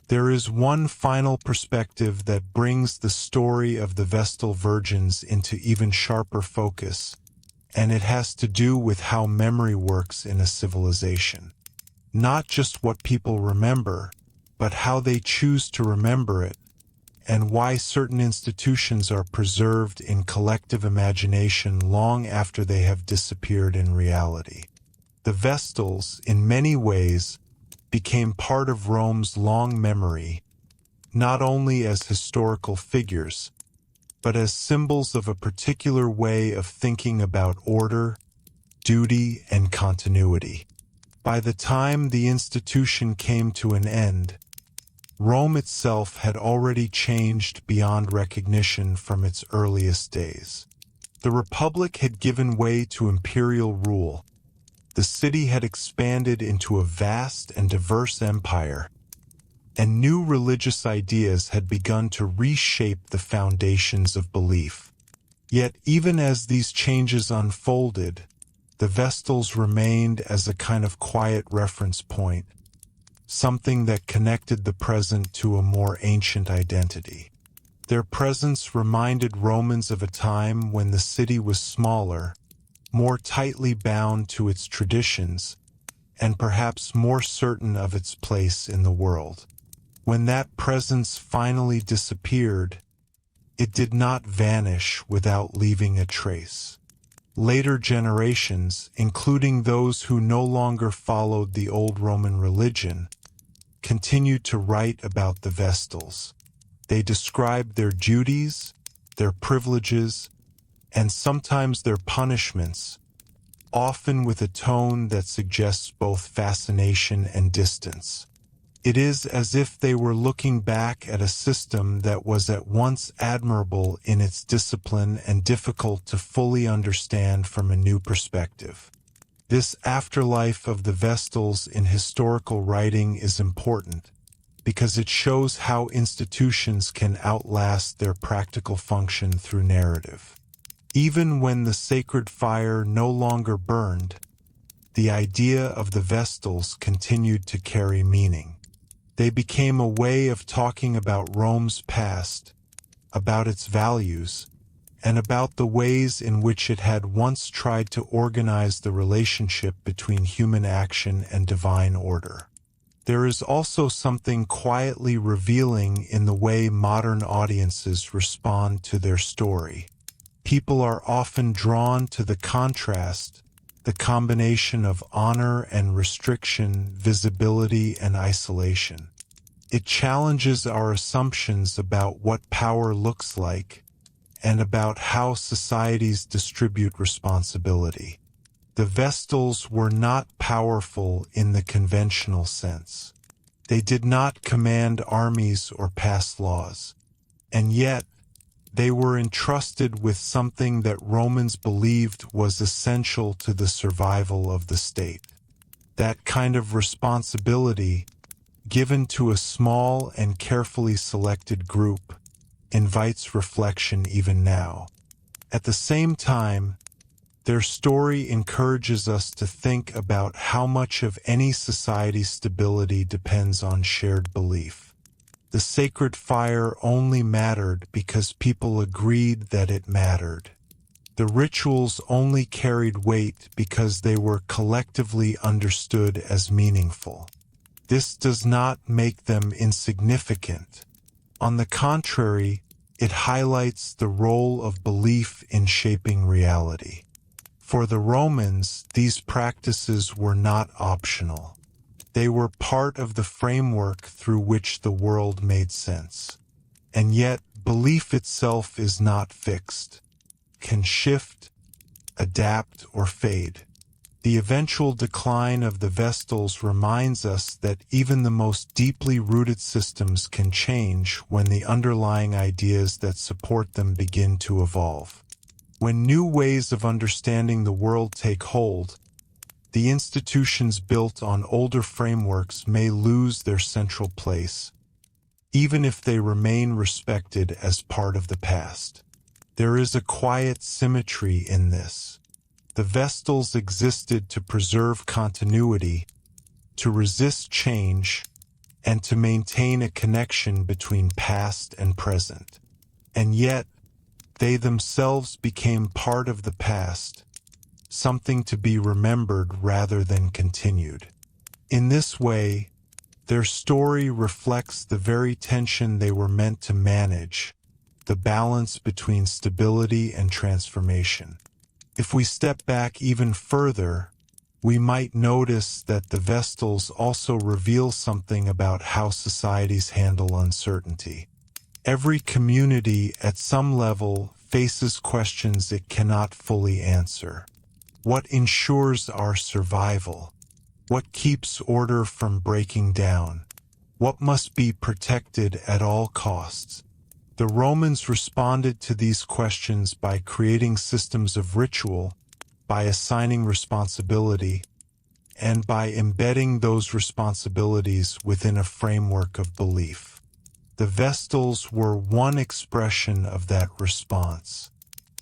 There is one final perspective that brings the story of the Vestal Virgins into even sharper focus, and it has to do with how memory works in a civilization. Not just what people remember, but how they choose to remember it, and why certain institutions are preserved in collective imagination long after they have disappeared in reality. The Vestals, in many ways, became part of Rome's long memory, not only as historical figures, but as symbols of a particular way of thinking about order, duty, and continuity. By the time the institution came to an end, Rome itself had already changed beyond recognition from its earliest days. The Republic had given way to imperial rule. The city had expanded into a vast and diverse empire, and new religious ideas had begun to reshape the foundations of belief. Yet even as these changes unfolded, the Vestals remained as a kind of quiet reference point, something that connected the present to a more ancient identity. Their presence reminded Romans of a time when the city was smaller, more tightly bound to its traditions, and perhaps more certain of its place in the world. When that presence finally disappeared, it did not vanish without leaving a trace. Later generations, including those who no longer followed the old Roman religion, continued to write about the Vestals. They described their duties, their privileges, and sometimes their punishments, often with a tone that suggests both fascination and distance. It is as if they were looking back at a system that was at once admirable in its discipline and difficult to fully understand from a new perspective. This afterlife of the Vestals in historical writing is important, because it shows how institutions can outlast their practical function through narrative. Even when the sacred fire no longer burned, the idea of the Vestals continued to carry meaning. They became a way of talking about Rome's past, about its values, and about the ways in which it had once tried to organize the relationship between human action and divine order. There is also something quietly revealing in the way modern audiences respond to their story. People are often drawn to the contrast, the combination of honor and restriction, visibility and isolation. It challenges our assumptions about what power looks like and about how societies distribute responsibility. The Vestals were not powerful in the conventional sense. They did not command armies or pass laws. And yet, they were entrusted with something that Romans believed was essential to the survival of the state. That kind of responsibility, given to a small and carefully selected group, invites reflection even now. At the same time, their story encourages us to think about how much of any society's stability depends on shared belief. The sacred fire only mattered because people agreed that it mattered. The rituals only carried weight because they were collectively understood as meaningful. This does not make them insignificant. On the contrary, it highlights the role of belief in shaping reality. For the Romans, these practices were not optional. They were part of the framework through which the world made sense. And yet, belief itself is not fixed, can shift, adapt, or fade. The eventual decline of the Vestals reminds us that even the most deeply rooted systems can change when the underlying ideas that support them begin to evolve. When new ways of understanding the world take hold, the institutions built on older frameworks may lose their central place, even if they remain respected as part of the past. There is a quiet symmetry in this. The Vestals existed to preserve continuity, to resist change, and to maintain a connection between past and present. And yet, they themselves became part of the past, something to be remembered rather than continued. In this way, their story reflects the very tension they were meant to manage, the balance between stability and transformation. If we step back even further, we might notice that the Vestals also reveal something about how societies handle uncertainty. Every community at some level faces questions it cannot fully answer. What ensures our survival? What keeps order from breaking down? What must be protected at all costs? The Romans responded to these questions by creating systems of ritual, by assigning responsibility, and by embedding those responsibilities within a framework of belief. The Vestals were one expression of that response.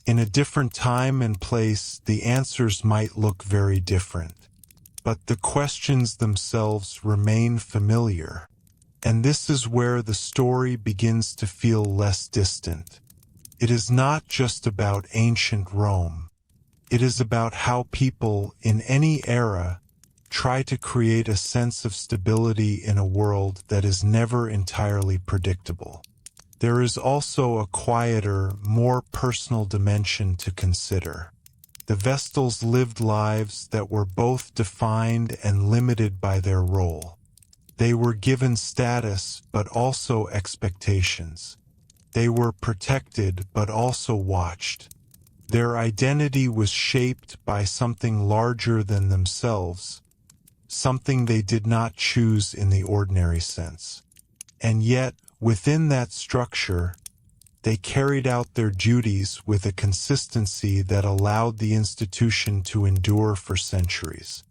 In a different time and place, the answers might look very different, but the questions themselves remain familiar. And this is where the story begins to feel less distant. It is not just about ancient Rome. It is about how people in any era try to create a sense of stability in a world that is never entirely predictable. There is also a quieter, more personal dimension to consider. The Vestals lived lives that were both defined and limited by their role. They were given status but also expectations. They were protected but also watched. Their identity was shaped by something larger than themselves, something they did not choose in the ordinary sense. And yet, within that structure, they carried out their duties with a consistency that allowed the institution to endure for centuries.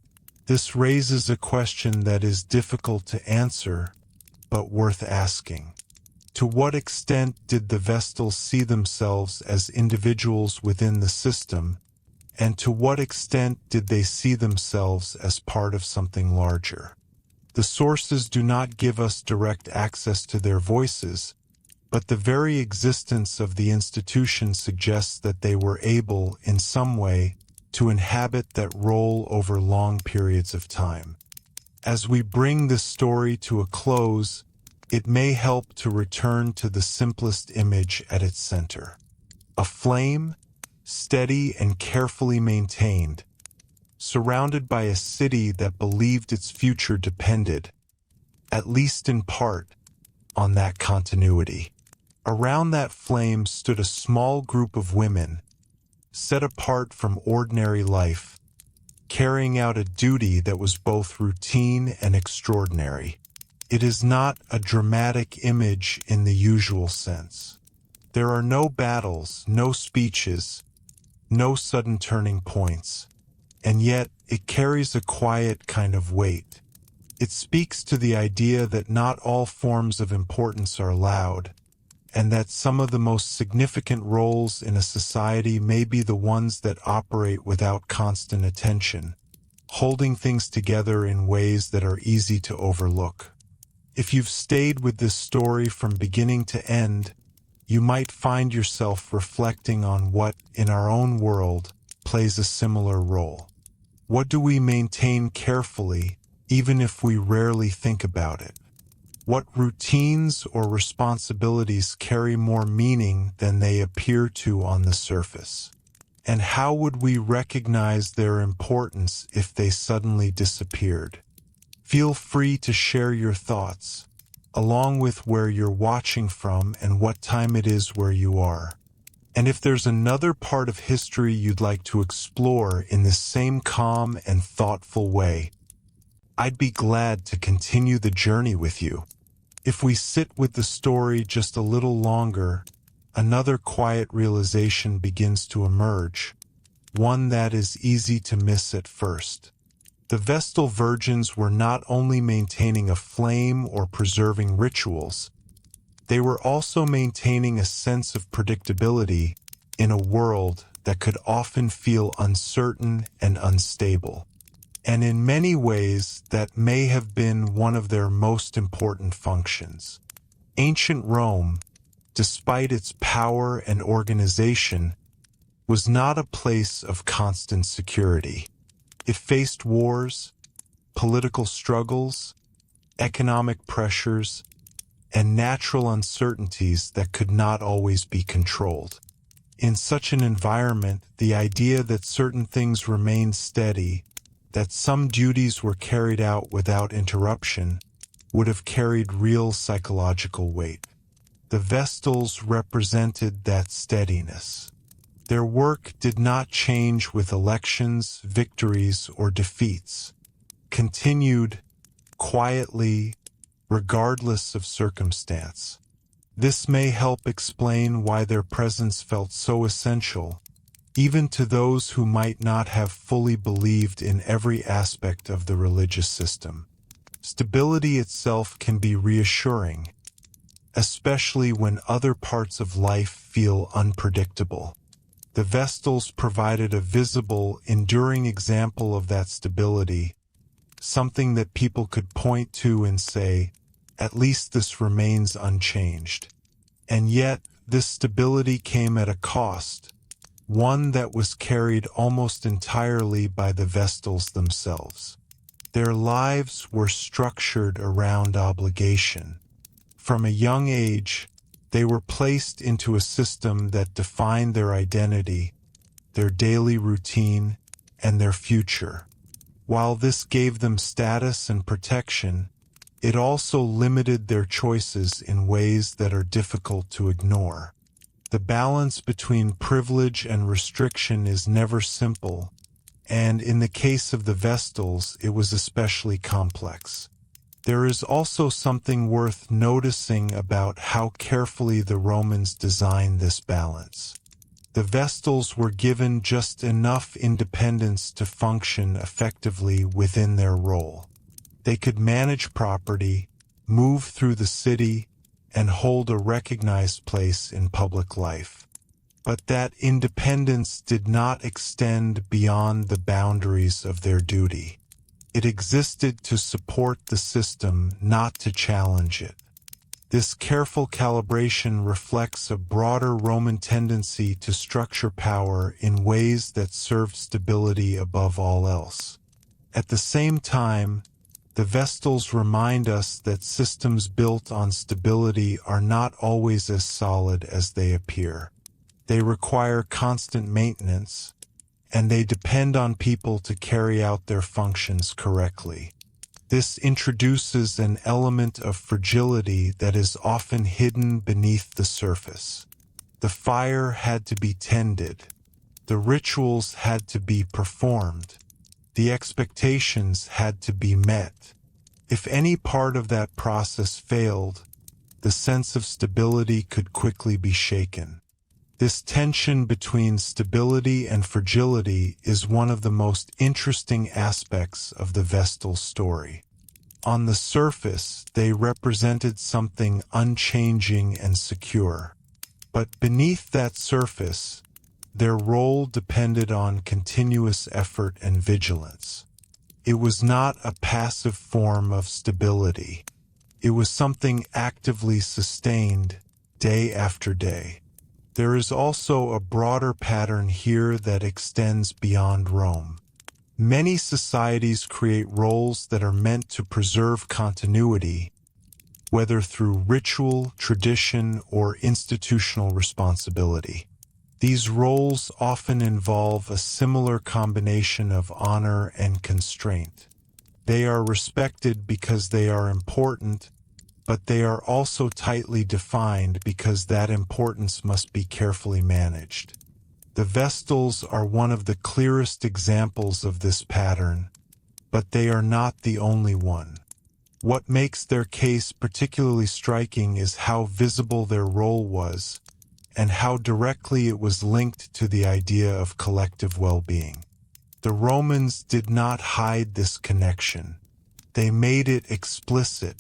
This raises a question that is difficult to answer, but worth asking. To what extent did the Vestals see themselves as individuals within the system, and to what extent did they see themselves as part of something larger? The sources do not give us direct access to their voices, but the very existence of the institution suggests that they were able, in some way, to inhabit that role over long periods of time. As we bring this story to a close, it may help to return to the simplest image at its center. A flame, steady and carefully maintained, surrounded by a city that believed its future depended, at least in part, on that continuity. Around that flame stood a small group of women, set apart from ordinary life, carrying out a duty that was both routine and extraordinary. It is not a dramatic image in the usual sense. There are no battles, no speeches, no sudden turning points, and yet it carries a quiet kind of weight. It speaks to the idea that not all forms of importance are loud, and that some of the most significant roles in a society may be the ones that operate without constant attention, holding things together in ways that are easy to overlook. If you've stayed with this story from beginning to end, you might find yourself reflecting on what, in our own world, plays a similar role. What do we maintain carefully, even if we rarely think about it? What routines or responsibilities carry more meaning than they appear to on the surface? And how would we recognize their importance if they suddenly disappeared? Feel free to share your thoughts, along with where you're watching from and what time it is where you are. And if there's another part of history you'd like to explore in this same calm and thoughtful way, I'd be glad to continue the journey with you. If we sit with the story just a little longer, another quiet realization begins to emerge, one that is easy to miss at first. The Vestal Virgins were not only maintaining a flame or preserving rituals, they were also maintaining a sense of predictability in a world that could often feel uncertain and unstable. And in many ways, that may have been one of their most important functions. Ancient Rome, despite its power and organization, was not a place of constant security. It faced wars, political struggles, economic pressures, and natural uncertainties that could not always be controlled. In such an environment, the idea that certain things remained steady, that some duties were carried out without interruption, would have carried real psychological weight. The Vestals represented that steadiness. Their work did not change with elections, victories, or defeats, continued quietly, regardless of circumstance. This may help explain why their presence felt so essential, even to those who might not have fully believed in every aspect of the religious system. Stability itself can be reassuring, especially when other parts of life feel unpredictable. The Vestals provided a visible, enduring example of that stability, something that people could point to and say, at least this remains unchanged. And yet, this stability came at a cost, one that was carried almost entirely by the Vestals themselves. Their lives were structured around obligation. From a young age, they were placed into a system that defined their identity, their daily routine, and their future. While this gave them status and protection, it also limited their choices in ways that are difficult to ignore. The balance between privilege and restriction is never simple, and in the case of the Vestals, it was especially complex. There is also something worth noticing about how carefully the Romans designed this balance. The Vestals were given just enough independence to function effectively within their role. They could manage property, move through the city, and hold a recognized place in public life. But that independence did not extend beyond the boundaries of their duty. It existed to support the system, not to challenge it. This careful calibration reflects a broader Roman tendency to structure power in ways that served stability above all else. At the same time, the Vestals remind us that systems built on stability are not always as solid as they appear. They require constant maintenance, and they depend on people to carry out their functions correctly. This introduces an element of fragility that is often hidden beneath the surface. The fire had to be tended. The rituals had to be performed. The expectations had to be met. If any part of that process failed, the sense of stability could quickly be shaken. This tension between stability and fragility is one of the most interesting aspects of the Vestal story. On the surface, they represented something unchanging and secure. But beneath that surface, their role depended on continuous effort and vigilance. It was not a passive form of stability. It was something actively sustained, day after day. There is also a broader pattern here that extends beyond Rome. Many societies create roles that are meant to preserve continuity, whether through ritual, tradition, or institutional responsibility. These roles often involve a similar combination of honor and constraint. They are respected because they are important, but they are also tightly defined because that importance must be carefully managed. The Vestals are one of the clearest examples of this pattern, but they are not the only one. What makes their case particularly striking is how visible their role was, and how directly it was linked to the idea of collective well-being. The Romans did not hide this connection. They made it explicit.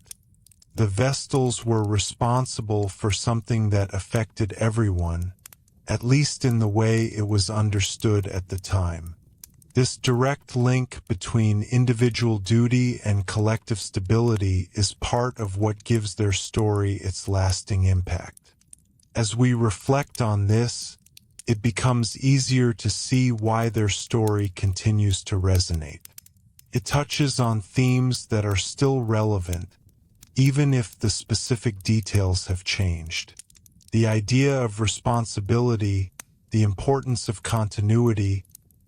The Vestals were responsible for something that affected everyone, at least in the way it was understood at the time. This direct link between individual duty and collective stability is part of what gives their story its lasting impact. As we reflect on this, it becomes easier to see why their story continues to resonate. It touches on themes that are still relevant, even if the specific details have changed. The idea of responsibility, the importance of continuity,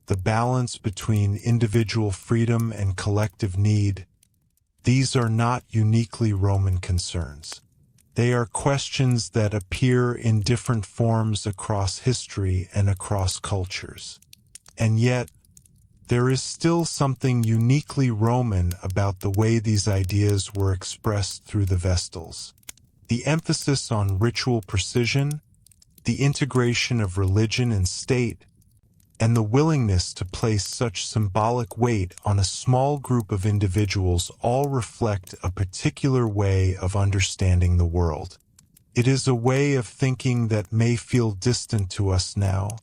the balance between individual freedom and collective need, these are not uniquely Roman concerns. They are questions that appear in different forms across history and across cultures. And yet, there is still something uniquely Roman about the way these ideas were expressed through the Vestals. The emphasis on ritual precision, the integration of religion and state, and the willingness to place such symbolic weight on a small group of individuals all reflect a particular way of understanding the world. It is a way of thinking that may feel distant to us now,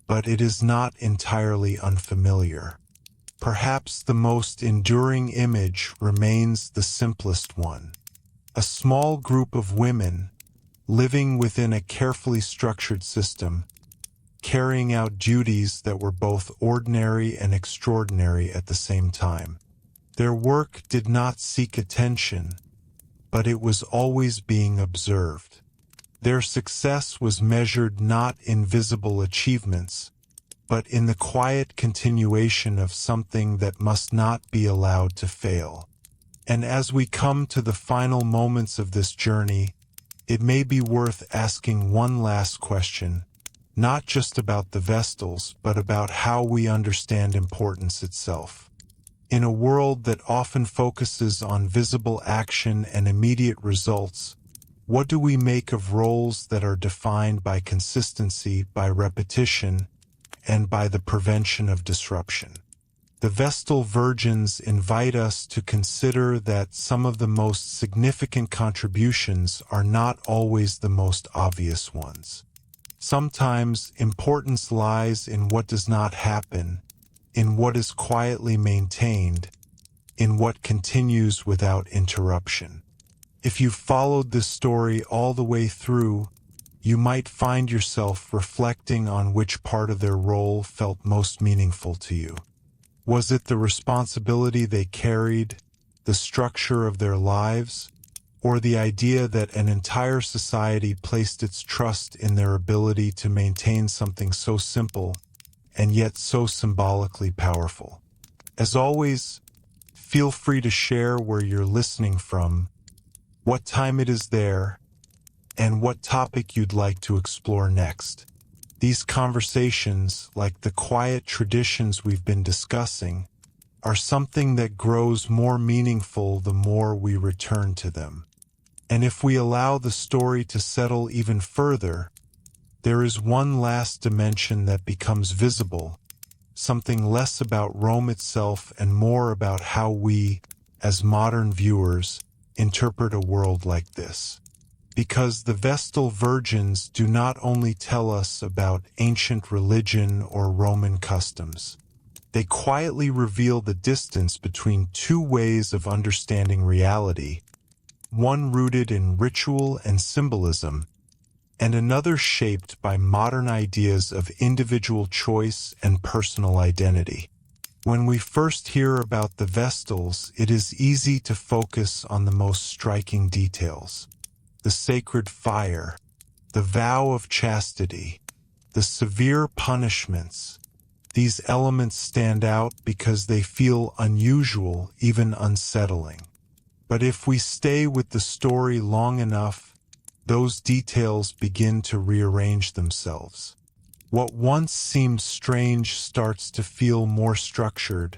but it is not entirely unfamiliar. Perhaps the most enduring image remains the simplest one. A small group of women, living within a carefully structured system, carrying out duties that were both ordinary and extraordinary at the same time. Their work did not seek attention, but it was always being observed. Their success was measured not in visible achievements, but in the quiet continuation of something that must not be allowed to fail. And as we come to the final moments of this journey, it may be worth asking one last question, not just about the Vestals, but about how we understand importance itself. In a world that often focuses on visible action and immediate results, what do we make of roles that are defined by consistency, by repetition, and by the prevention of disruption? The Vestal Virgins invite us to consider that some of the most significant contributions are not always the most obvious ones. Sometimes importance lies in what does not happen, in what is quietly maintained, in what continues without interruption. If you followed this story all the way through, you might find yourself reflecting on which part of their role felt most meaningful to you. Was it the responsibility they carried, the structure of their lives, or the idea that an entire society placed its trust in their ability to maintain something so simple and yet so symbolically powerful? As always, feel free to share where you're listening from, what time it is there, and what topic you'd like to explore next. These conversations, like the quiet traditions we've been discussing, are something that grows more meaningful the more we return to them. And if we allow the story to settle even further, there is one last dimension that becomes visible, something less about Rome itself and more about how we, as modern viewers, interpret a world like this. Because the Vestal Virgins do not only tell us about ancient religion or Roman customs. They quietly reveal the distance between two ways of understanding reality, one rooted in ritual and symbolism, and another shaped by modern ideas of individual choice and personal identity. When we first hear about the Vestals, it is easy to focus on the most striking details. The sacred fire, the vow of chastity, the severe punishments. These elements stand out because they feel unusual, even unsettling. But if we stay with the story long enough, those details begin to rearrange themselves. What once seemed strange starts to feel more structured,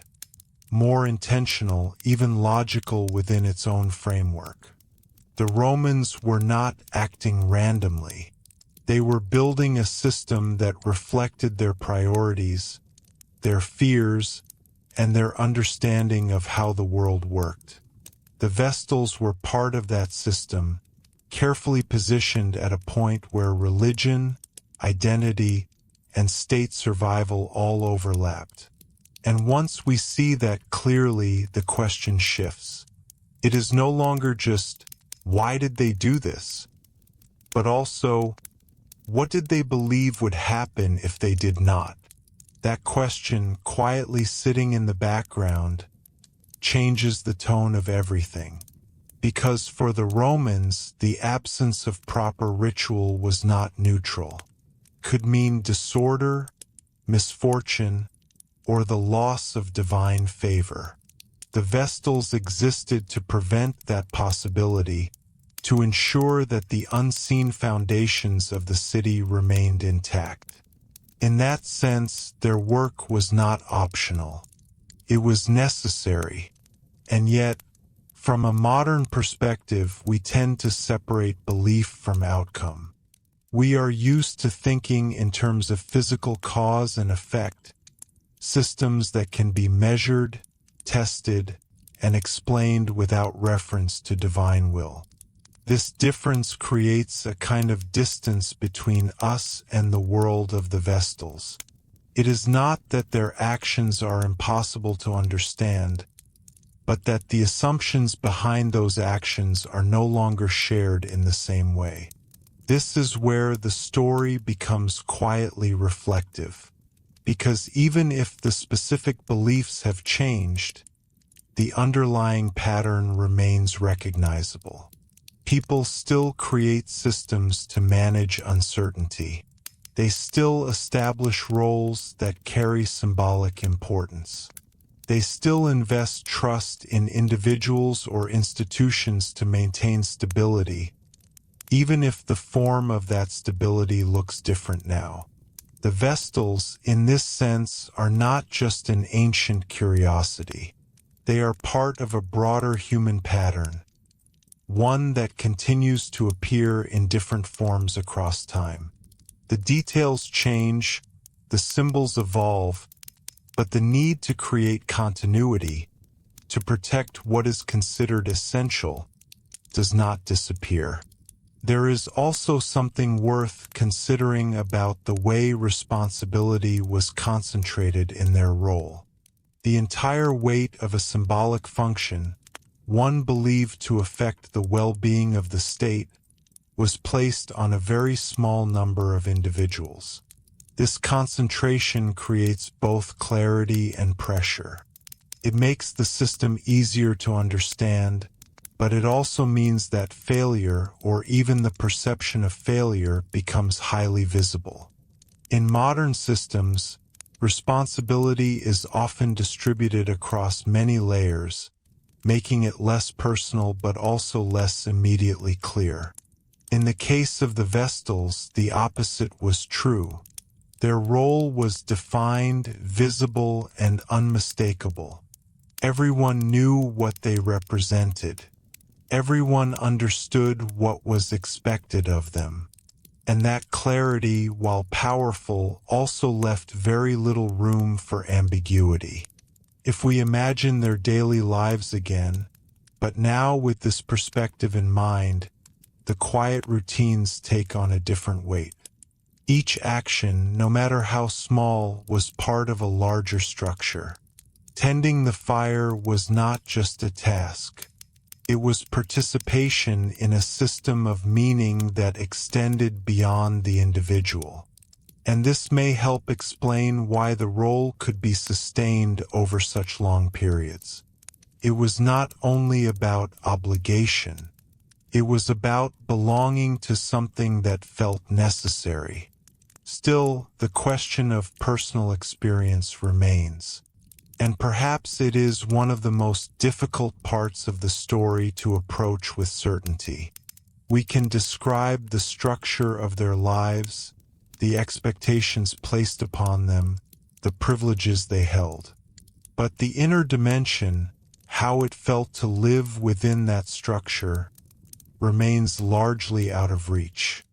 more intentional, even logical within its own framework. The Romans were not acting randomly. They were building a system that reflected their priorities, their fears, and their understanding of how the world worked. The Vestals were part of that system, carefully positioned at a point where religion, identity, and state survival all overlapped. And once we see that clearly, the question shifts. It is no longer just, why did they do this? But also, what did they believe would happen if they did not? That question, quietly sitting in the background, changes the tone of everything. Because for the Romans, the absence of proper ritual was not neutral. Could mean disorder, misfortune, or the loss of divine favor. The Vestals existed to prevent that possibility, to ensure that the unseen foundations of the city remained intact. In that sense, their work was not optional. It was necessary. And yet, from a modern perspective, we tend to separate belief from outcome. We are used to thinking in terms of physical cause and effect, systems that can be measured, tested, and explained without reference to divine will. This difference creates a kind of distance between us and the world of the Vestals. It is not that their actions are impossible to understand, but that the assumptions behind those actions are no longer shared in the same way. This is where the story becomes quietly reflective, because even if the specific beliefs have changed, the underlying pattern remains recognizable. People still create systems to manage uncertainty. They still establish roles that carry symbolic importance. They still invest trust in individuals or institutions to maintain stability, even if the form of that stability looks different now. The Vestals, in this sense, are not just an ancient curiosity. They are part of a broader human pattern, one that continues to appear in different forms across time. The details change, the symbols evolve, but the need to create continuity, to protect what is considered essential, does not disappear. There is also something worth considering about the way responsibility was concentrated in their role. The entire weight of a symbolic function, one believed to affect the well-being of the state, was placed on a very small number of individuals. This concentration creates both clarity and pressure. It makes the system easier to understand, but it also means that failure, or even the perception of failure, becomes highly visible. In modern systems, responsibility is often distributed across many layers, making it less personal but also less immediately clear. In the case of the Vestals, the opposite was true. Their role was defined, visible, and unmistakable. Everyone knew what they represented. Everyone understood what was expected of them. And that clarity, while powerful, also left very little room for ambiguity. If we imagine their daily lives again, but now with this perspective in mind, the quiet routines take on a different weight. Each action, no matter how small, was part of a larger structure. Tending the fire was not just a task. It was participation in a system of meaning that extended beyond the individual. And this may help explain why the role could be sustained over such long periods. It was not only about obligation. It was about belonging to something that felt necessary. Still, the question of personal experience remains. And perhaps it is one of the most difficult parts of the story to approach with certainty. We can describe the structure of their lives, the expectations placed upon them, the privileges they held. But the inner dimension, how it felt to live within that structure, remains largely out of reach.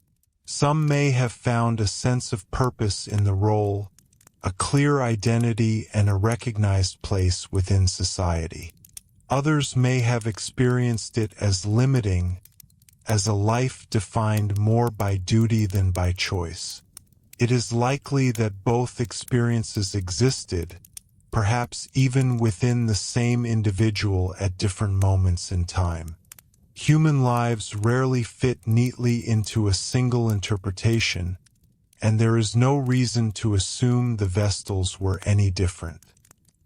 Some may have found a sense of purpose in the role, a clear identity and a recognized place within society. Others may have experienced it as limiting, as a life defined more by duty than by choice. It is likely that both experiences existed, perhaps even within the same individual at different moments in time. Human lives rarely fit neatly into a single interpretation, and there is no reason to assume the Vestals were any different.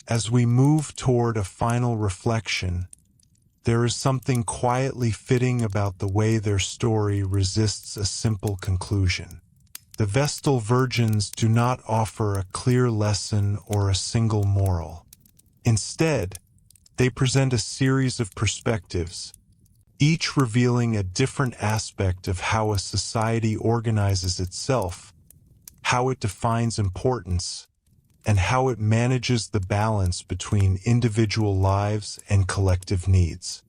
As we move toward a final reflection, there is something quietly fitting about the way their story resists a simple conclusion. The Vestal Virgins do not offer a clear lesson or a single moral. Instead, they present a series of perspectives, each revealing a different aspect of how a society organizes itself, how it defines importance, and how it manages the balance between individual lives and collective needs.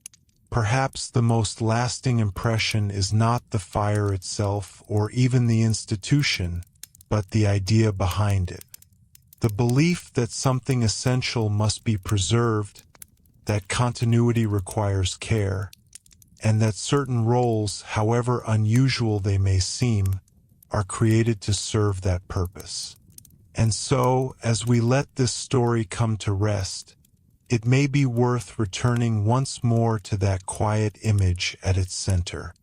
Perhaps the most lasting impression is not the fire itself or even the institution, but the idea behind it. The belief that something essential must be preserved, that continuity requires care, and that certain roles, however unusual they may seem, are created to serve that purpose. And so, as we let this story come to rest, it may be worth returning once more to that quiet image at its center.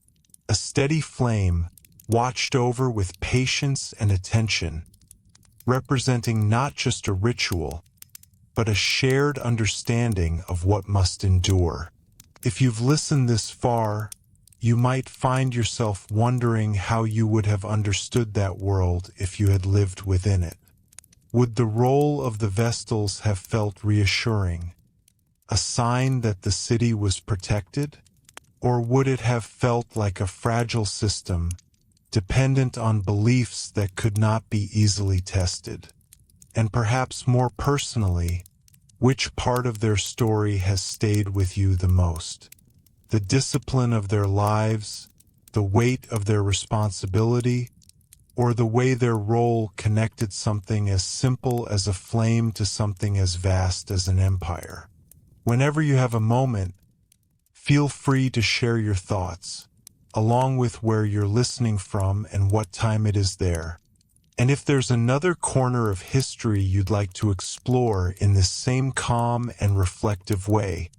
A steady flame, watched over with patience and attention, representing not just a ritual, but a shared understanding of what must endure. If you've listened this far, you might find yourself wondering how you would have understood that world if you had lived within it. Would the role of the Vestals have felt reassuring, a sign that the city was protected? Or would it have felt like a fragile system, dependent on beliefs that could not be easily tested? And perhaps more personally, which part of their story has stayed with you the most? The discipline of their lives, the weight of their responsibility, or the way their role connected something as simple as a flame to something as vast as an empire? Whenever you have a moment, feel free to share your thoughts, along with where you're listening from and what time it is there. And if there's another corner of history you'd like to explore in this same calm and reflective way,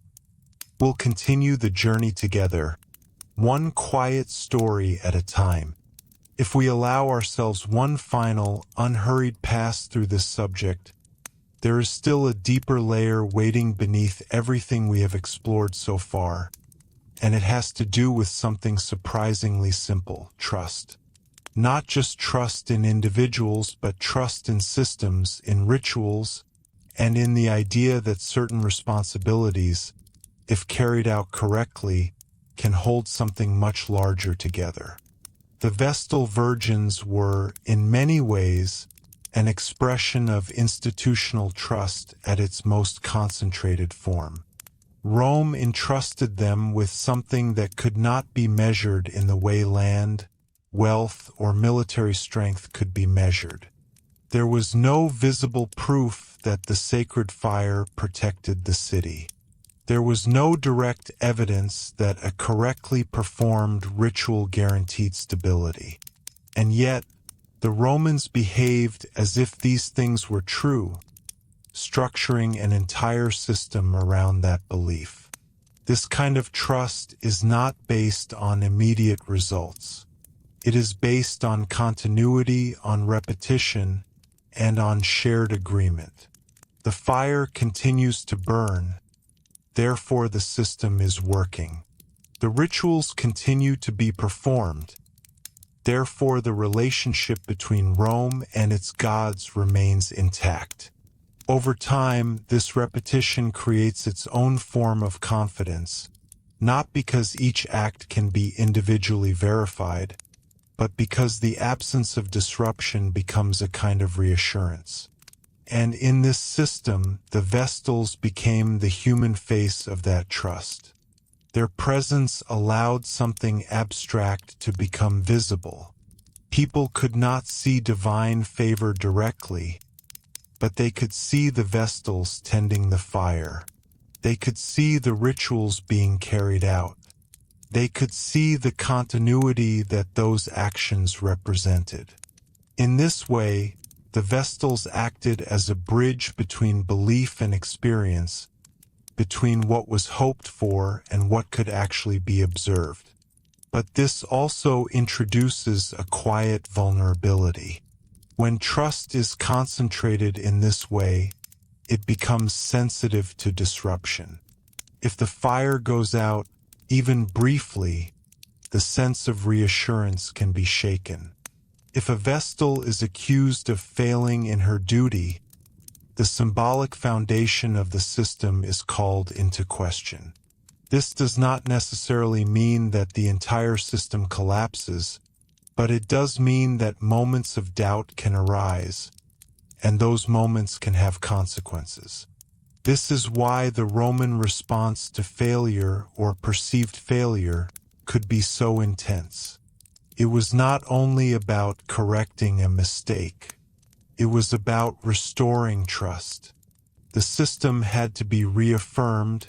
we'll continue the journey together, one quiet story at a time. If we allow ourselves one final, unhurried pass through this subject, there is still a deeper layer waiting beneath everything we have explored so far, and it has to do with something surprisingly simple: trust. Not just trust in individuals, but trust in systems, in rituals, and in the idea that certain responsibilities, if carried out correctly, can hold something much larger together. The Vestal Virgins were, in many ways, an expression of institutional trust at its most concentrated form. Rome entrusted them with something that could not be measured in the way land, wealth, or military strength could be measured. There was no visible proof that the sacred fire protected the city. There was no direct evidence that a correctly performed ritual guaranteed stability. And yet, the Romans behaved as if these things were true, structuring an entire system around that belief. This kind of trust is not based on immediate results. It is based on continuity, on repetition, and on shared agreement. The fire continues to burn, therefore the system is working. The rituals continue to be performed, therefore the relationship between Rome and its gods remains intact. Over time, this repetition creates its own form of confidence, not because each act can be individually verified, but because the absence of disruption becomes a kind of reassurance. And in this system, the Vestals became the human face of that trust. Their presence allowed something abstract to become visible. People could not see divine favor directly, but they could see the Vestals tending the fire. They could see the rituals being carried out. They could see the continuity that those actions represented. In this way, the Vestals acted as a bridge between belief and experience, between what was hoped for and what could actually be observed. But this also introduces a quiet vulnerability. When trust is concentrated in this way, it becomes sensitive to disruption. If the fire goes out, even briefly, the sense of reassurance can be shaken. If a Vestal is accused of failing in her duty, the symbolic foundation of the system is called into question. This does not necessarily mean that the entire system collapses, but it does mean that moments of doubt can arise, and those moments can have consequences. This is why the Roman response to failure or perceived failure could be so intense. It was not only about correcting a mistake. It was about restoring trust. The system had to be reaffirmed,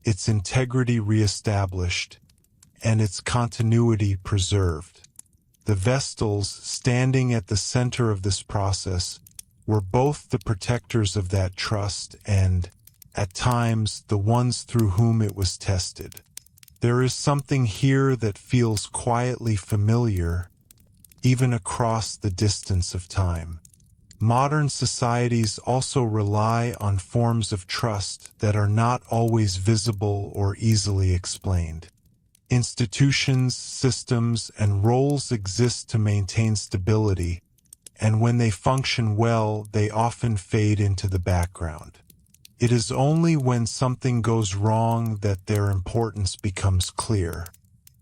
its integrity reestablished, and its continuity preserved. The Vestals, standing at the center of this process, were both the protectors of that trust and, at times, the ones through whom it was tested. There is something here that feels quietly familiar, even across the distance of time. Modern societies also rely on forms of trust that are not always visible or easily explained. Institutions, systems, and roles exist to maintain stability, and when they function well, they often fade into the background. It is only when something goes wrong that their importance becomes clear.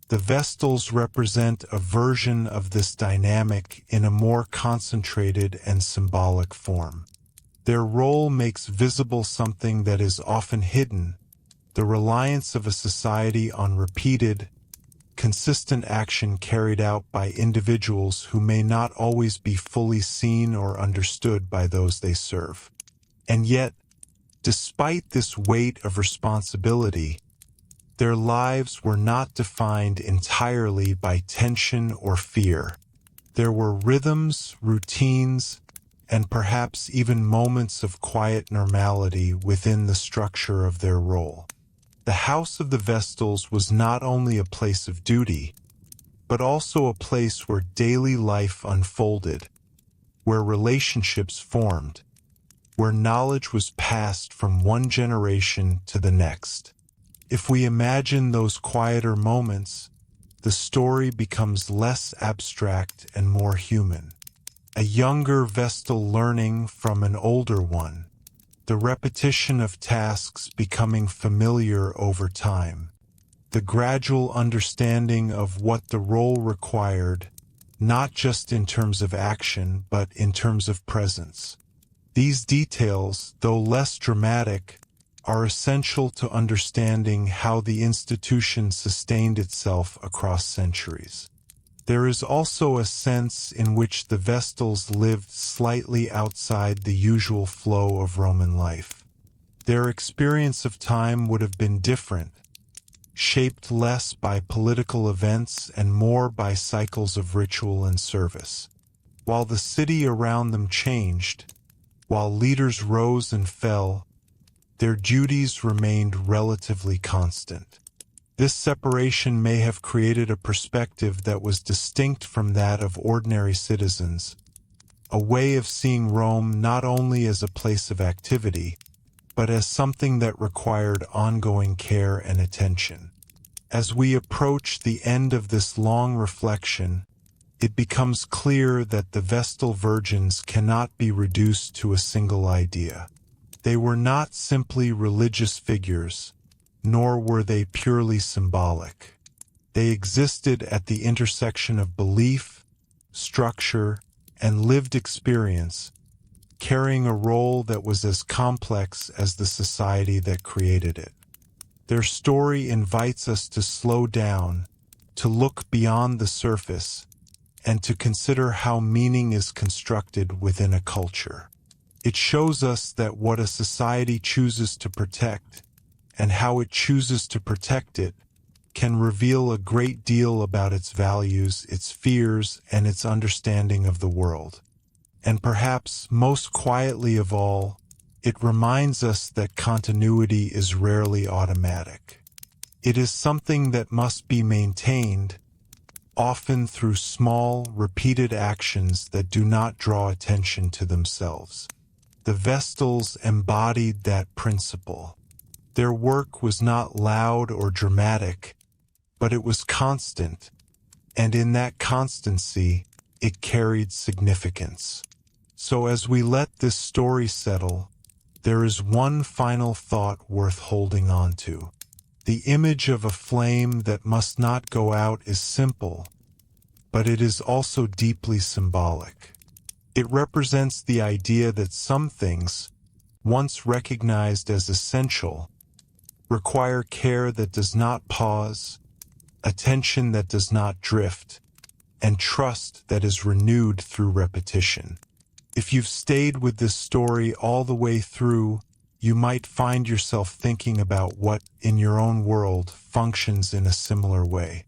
The Vestals represent a version of this dynamic in a more concentrated and symbolic form. Their role makes visible something that is often hidden: the reliance of a society on repeated, consistent action carried out by individuals who may not always be fully seen or understood by those they serve. And yet, despite this weight of responsibility, their lives were not defined entirely by tension or fear. There were rhythms, routines, and perhaps even moments of quiet normality within the structure of their role. The House of the Vestals was not only a place of duty, but also a place where daily life unfolded, where relationships formed, where knowledge was passed from one generation to the next. If we imagine those quieter moments, the story becomes less abstract and more human. A younger Vestal learning from an older one, the repetition of tasks becoming familiar over time, the gradual understanding of what the role required, not just in terms of action, but in terms of presence. These details, though less dramatic, are essential to understanding how the institution sustained itself across centuries. There is also a sense in which the Vestals lived slightly outside the usual flow of Roman life. Their experience of time would have been different, shaped less by political events and more by cycles of ritual and service. While the city around them changed, while leaders rose and fell, their duties remained relatively constant. This separation may have created a perspective that was distinct from that of ordinary citizens, a way of seeing Rome not only as a place of activity, but as something that required ongoing care and attention. As we approach the end of this long reflection, it becomes clear that the Vestal Virgins cannot be reduced to a single idea. They were not simply religious figures, nor were they purely symbolic. They existed at the intersection of belief, structure, and lived experience, carrying a role that was as complex as the society that created it. Their story invites us to slow down, to look beyond the surface, and to consider how meaning is constructed within a culture. It shows us that what a society chooses to protect, and how it chooses to protect it, can reveal a great deal about its values, its fears, and its understanding of the world. And perhaps most quietly of all, it reminds us that continuity is rarely automatic. It is something that must be maintained, often through small, repeated actions that do not draw attention to themselves. The Vestals embodied that principle. Their work was not loud or dramatic, but it was constant, and in that constancy, it carried significance. So as we let this story settle, there is one final thought worth holding on to. The image of a flame that must not go out is simple, but it is also deeply symbolic. It represents the idea that some things, once recognized as essential, require care that does not pause, attention that does not drift, and trust that is renewed through repetition. If you've stayed with this story all the way through, you might find yourself thinking about what, in your own world, functions in a similar way.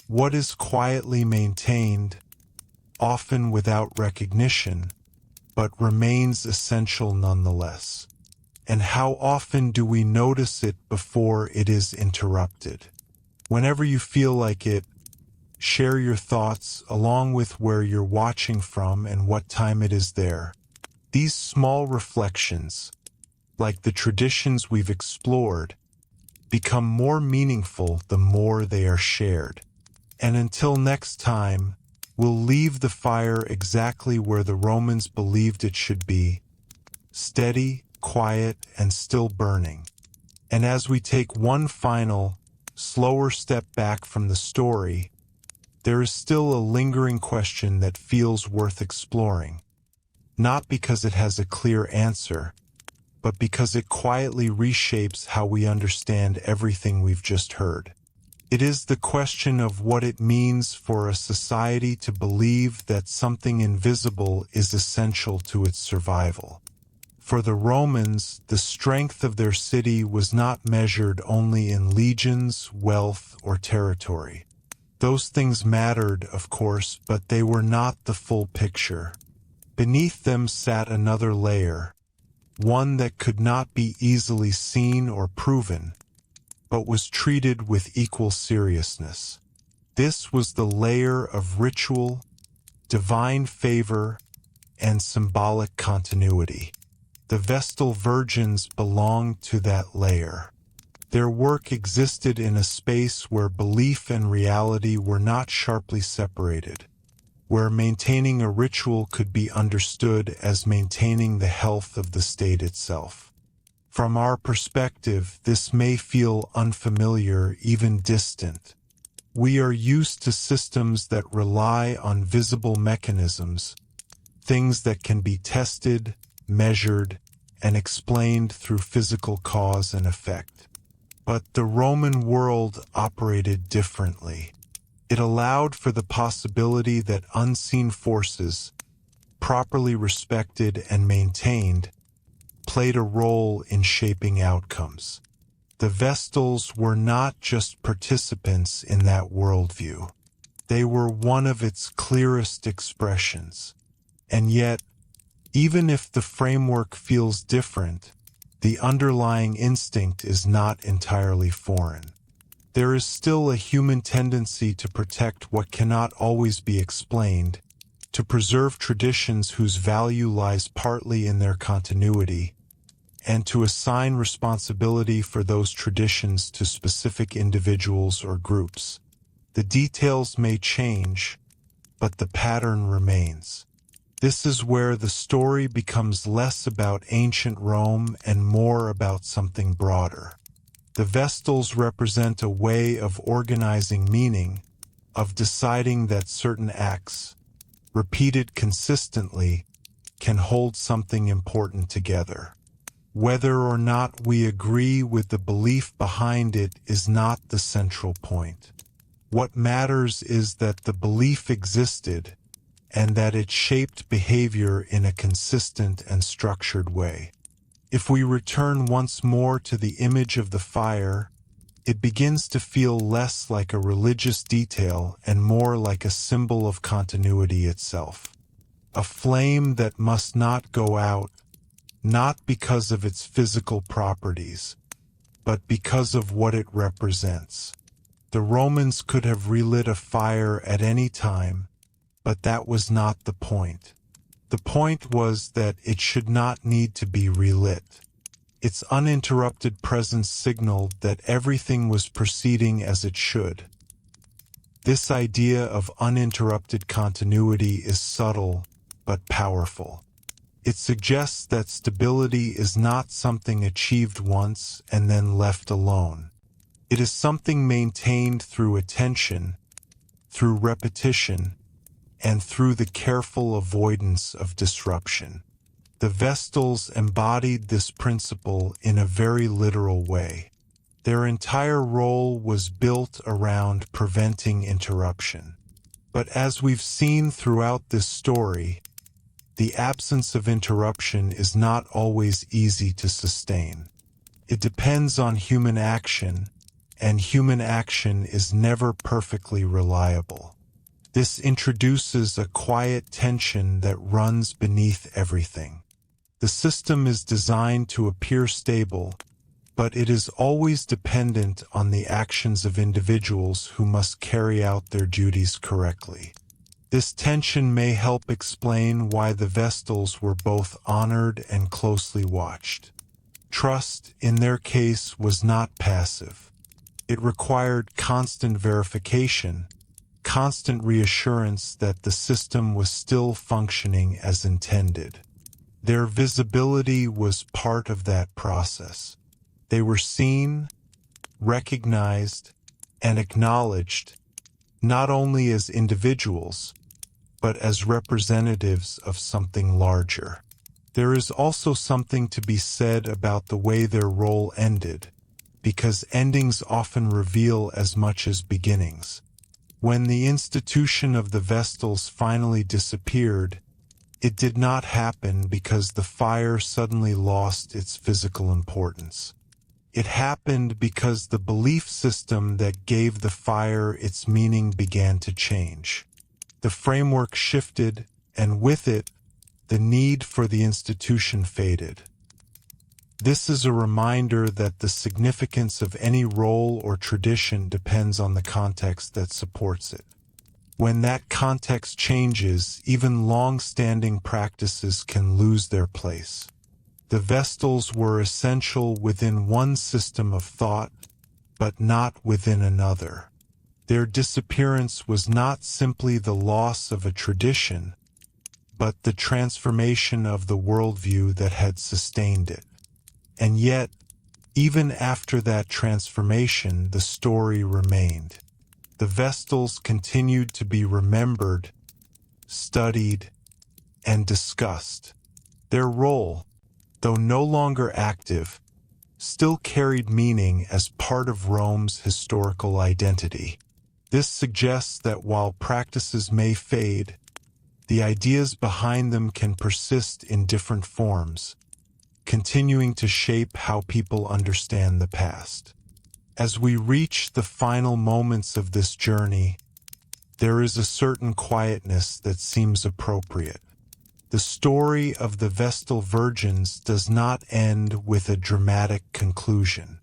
What is quietly maintained, often without recognition, but remains essential nonetheless. And how often do we notice it before it is interrupted? Whenever you feel like it, share your thoughts along with where you're watching from and what time it is there. These small reflections, like the traditions we've explored, become more meaningful the more they are shared. And until next time, we'll leave the fire exactly where the Romans believed it should be, steady, quiet, and still burning. And as we take one final, slower step back from the story, there is still a lingering question that feels worth exploring. Not because it has a clear answer, but because it quietly reshapes how we understand everything we've just heard. It is the question of what it means for a society to believe that something invisible is essential to its survival. For the Romans, the strength of their city was not measured only in legions, wealth, or territory. Those things mattered, of course, but they were not the full picture. Beneath them sat another layer, one that could not be easily seen or proven, but was treated with equal seriousness. This was the layer of ritual, divine favor, and symbolic continuity. The Vestal Virgins belonged to that layer. Their work existed in a space where belief and reality were not sharply separated, where maintaining a ritual could be understood as maintaining the health of the state itself. From our perspective, this may feel unfamiliar, even distant. We are used to systems that rely on visible mechanisms, things that can be tested, measured, and explained through physical cause and effect. But the Roman world operated differently. It allowed for the possibility that unseen forces, properly respected and maintained, played a role in shaping outcomes. The Vestals were not just participants in that worldview. They were one of its clearest expressions. And yet, even if the framework feels different, the underlying instinct is not entirely foreign. There is still a human tendency to protect what cannot always be explained, to preserve traditions whose value lies partly in their continuity, and to assign responsibility for those traditions to specific individuals or groups. The details may change, but the pattern remains. This is where the story becomes less about ancient Rome and more about something broader. The Vestals represent a way of organizing meaning, of deciding that certain acts, repeated consistently, can hold something important together. Whether or not we agree with the belief behind it is not the central point. What matters is that the belief existed, and that it shaped behavior in a consistent and structured way. If we return once more to the image of the fire, it begins to feel less like a religious detail and more like a symbol of continuity itself. A flame that must not go out, not because of its physical properties, but because of what it represents. The Romans could have relit a fire at any time, but that was not the point. The point was that it should not need to be relit. Its uninterrupted presence signaled that everything was proceeding as it should. This idea of uninterrupted continuity is subtle, but powerful. It suggests that stability is not something achieved once and then left alone. It is something maintained through attention, through repetition, and through the careful avoidance of disruption. The Vestals embodied this principle in a very literal way. Their entire role was built around preventing interruption. But as we've seen throughout this story, the absence of interruption is not always easy to sustain. It depends on human action, and human action is never perfectly reliable. This introduces a quiet tension that runs beneath everything. The system is designed to appear stable, but it is always dependent on the actions of individuals who must carry out their duties correctly. This tension may help explain why the Vestals were both honored and closely watched. Trust, in their case, was not passive. It required constant verification, constant reassurance that the system was still functioning as intended. Their visibility was part of that process. They were seen, recognized, and acknowledged, not only as individuals, but as representatives of something larger. There is also something to be said about the way their role ended, because endings often reveal as much as beginnings. When the institution of the Vestals finally disappeared, it did not happen because the fire suddenly lost its physical importance. It happened because the belief system that gave the fire its meaning began to change. The framework shifted, and with it, the need for the institution faded. This is a reminder that the significance of any role or tradition depends on the context that supports it. When that context changes, even long-standing practices can lose their place. The Vestals were essential within one system of thought, but not within another. Their disappearance was not simply the loss of a tradition, but the transformation of the worldview that had sustained it. And yet, even after that transformation, the story remained. The Vestals continued to be remembered, studied, and discussed. Their role, though no longer active, still carried meaning as part of Rome's historical identity. This suggests that while practices may fade, the ideas behind them can persist in different forms, continuing to shape how people understand the past. As we reach the final moments of this journey, there is a certain quietness that seems appropriate. The story of the Vestal Virgins does not end with a dramatic conclusion.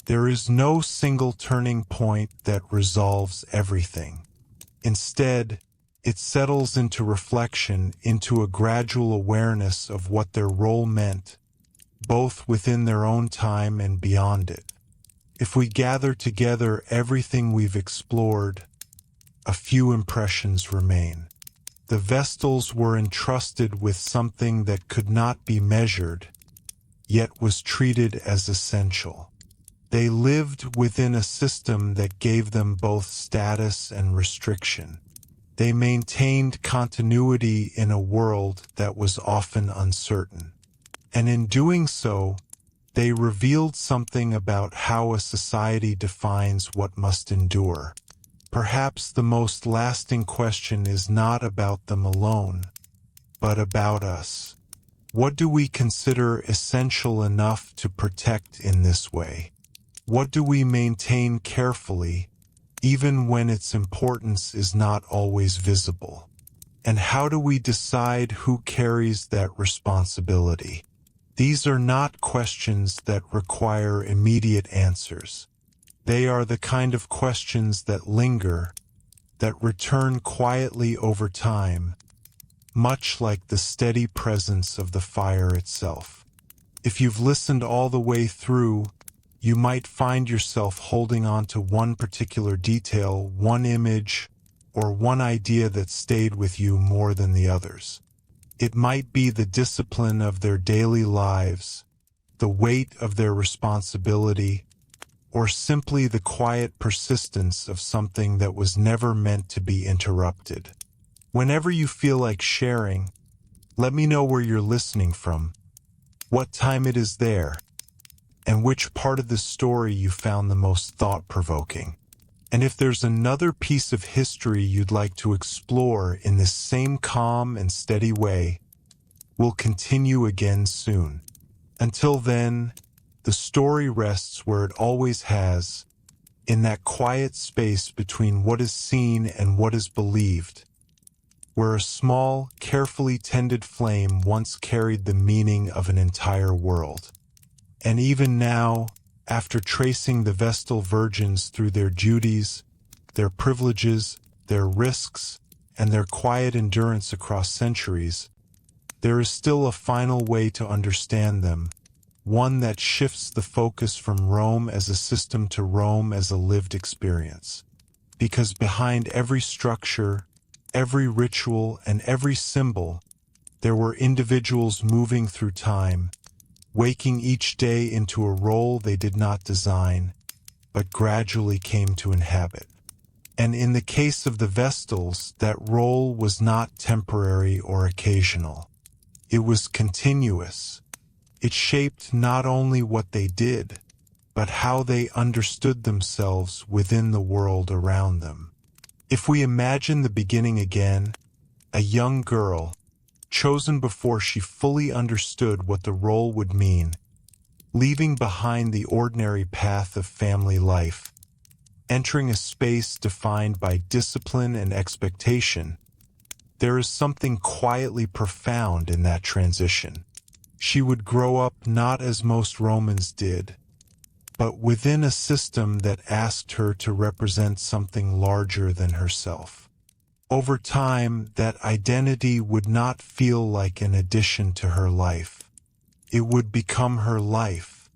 There is no single turning point that resolves everything. Instead, it settles into reflection, into a gradual awareness of what their role meant, both within their own time and beyond it. If we gather together everything we've explored, a few impressions remain. The Vestals were entrusted with something that could not be measured, yet was treated as essential. They lived within a system that gave them both status and restriction. They maintained continuity in a world that was often uncertain. And in doing so, they revealed something about how a society defines what must endure. Perhaps the most lasting question is not about them alone, but about us. What do we consider essential enough to protect in this way? What do we maintain carefully, even when its importance is not always visible? And how do we decide who carries that responsibility? These are not questions that require immediate answers. They are the kind of questions that linger, that return quietly over time, much like the steady presence of the fire itself. If you've listened all the way through, you might find yourself holding on to one particular detail, one image, or one idea that stayed with you more than the others. It might be the discipline of their daily lives, the weight of their responsibility, or simply the quiet persistence of something that was never meant to be interrupted. Whenever you feel like sharing, let me know where you're listening from, what time it is there, and which part of the story you found the most thought-provoking. And if there's another piece of history you'd like to explore in this same calm and steady way, we'll continue again soon. Until then, the story rests where it always has, in that quiet space between what is seen and what is believed, where a small, carefully tended flame once carried the meaning of an entire world. And even now, after tracing the Vestal Virgins through their duties, their privileges, their risks, and their quiet endurance across centuries, there is still a final way to understand them, one that shifts the focus from Rome as a system to Rome as a lived experience. Because behind every structure, every ritual, and every symbol, there were individuals moving through time, waking each day into a role they did not design, but gradually came to inhabit. And in the case of the Vestals, that role was not temporary or occasional. It was continuous. It shaped not only what they did, but how they understood themselves within the world around them. If we imagine the beginning again, a young girl, chosen before she fully understood what the role would mean, leaving behind the ordinary path of family life, entering a space defined by discipline and expectation, there is something quietly profound in that transition. She would grow up not as most Romans did, but within a system that asked her to represent something larger than herself. Over time, that identity would not feel like an addition to her life. It would become her life.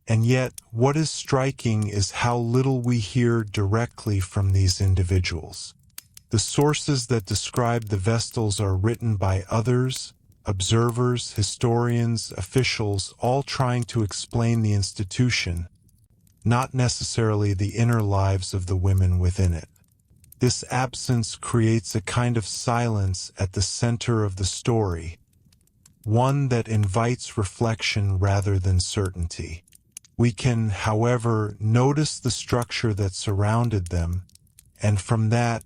And yet, what is striking is how little we hear directly from these individuals. The sources that describe the Vestals are written by others, observers, historians, officials, all trying to explain the institution, not necessarily the inner lives of the women within it. This absence creates a kind of silence at the center of the story, one that invites reflection rather than certainty. We can, however, notice the structure that surrounded them, and from that,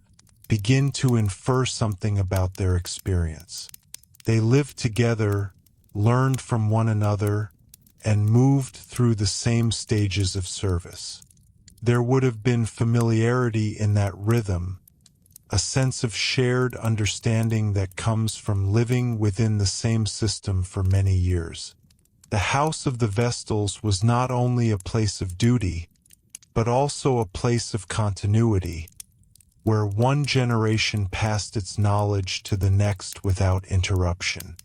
begin to infer something about their experience. They lived together, learned from one another, and moved through the same stages of service. There would have been familiarity in that rhythm, a sense of shared understanding that comes from living within the same system for many years. The house of the Vestals was not only a place of duty, but also a place of continuity, where one generation passed its knowledge to the next without interruption.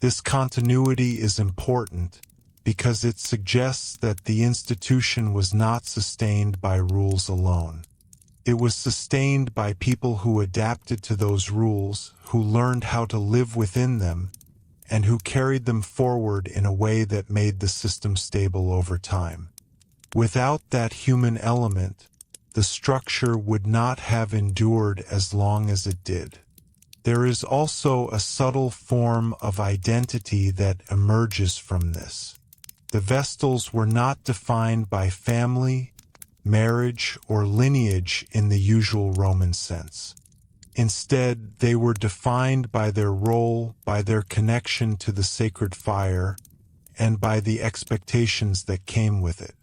This continuity is important because it suggests that the institution was not sustained by rules alone. It was sustained by people who adapted to those rules, who learned how to live within them, and who carried them forward in a way that made the system stable over time. Without that human element, the structure would not have endured as long as it did. There is also a subtle form of identity that emerges from this. The Vestals were not defined by family, marriage, or lineage in the usual Roman sense. Instead, they were defined by their role, by their connection to the sacred fire, and by the expectations that came with it.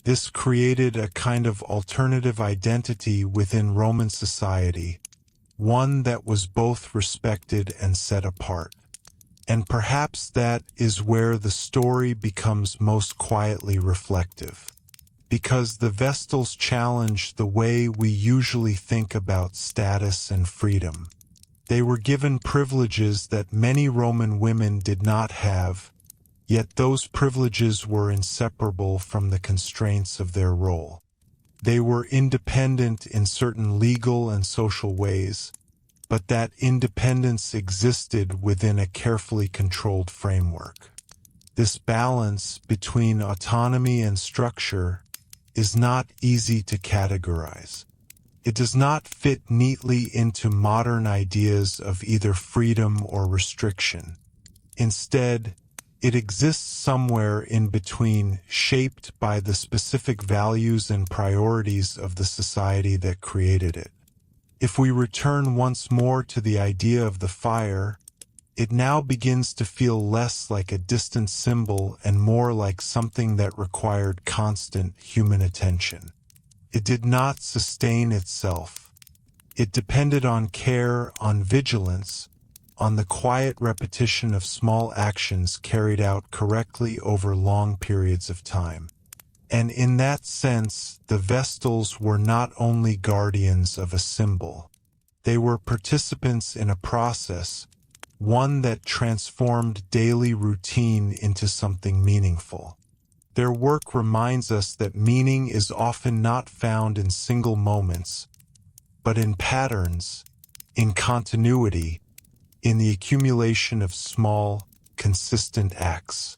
This created a kind of alternative identity within Roman society, one that was both respected and set apart. And perhaps that is where the story becomes most quietly reflective. Because the Vestals challenge the way we usually think about status and freedom. They were given privileges that many Roman women did not have, yet those privileges were inseparable from the constraints of their role. They were independent in certain legal and social ways, but that independence existed within a carefully controlled framework. This balance between autonomy and structure is not easy to categorize. It does not fit neatly into modern ideas of either freedom or restriction. Instead, it exists somewhere in between, shaped by the specific values and priorities of the society that created it. If we return once more to the idea of the fire, it now begins to feel less like a distant symbol and more like something that required constant human attention. It did not sustain itself. It depended on care, on vigilance, on the quiet repetition of small actions carried out correctly over long periods of time. And in that sense, the Vestals were not only guardians of a symbol. They were participants in a process, one that transformed daily routine into something meaningful. Their work reminds us that meaning is often not found in single moments, but in patterns, in continuity, in the accumulation of small, consistent acts.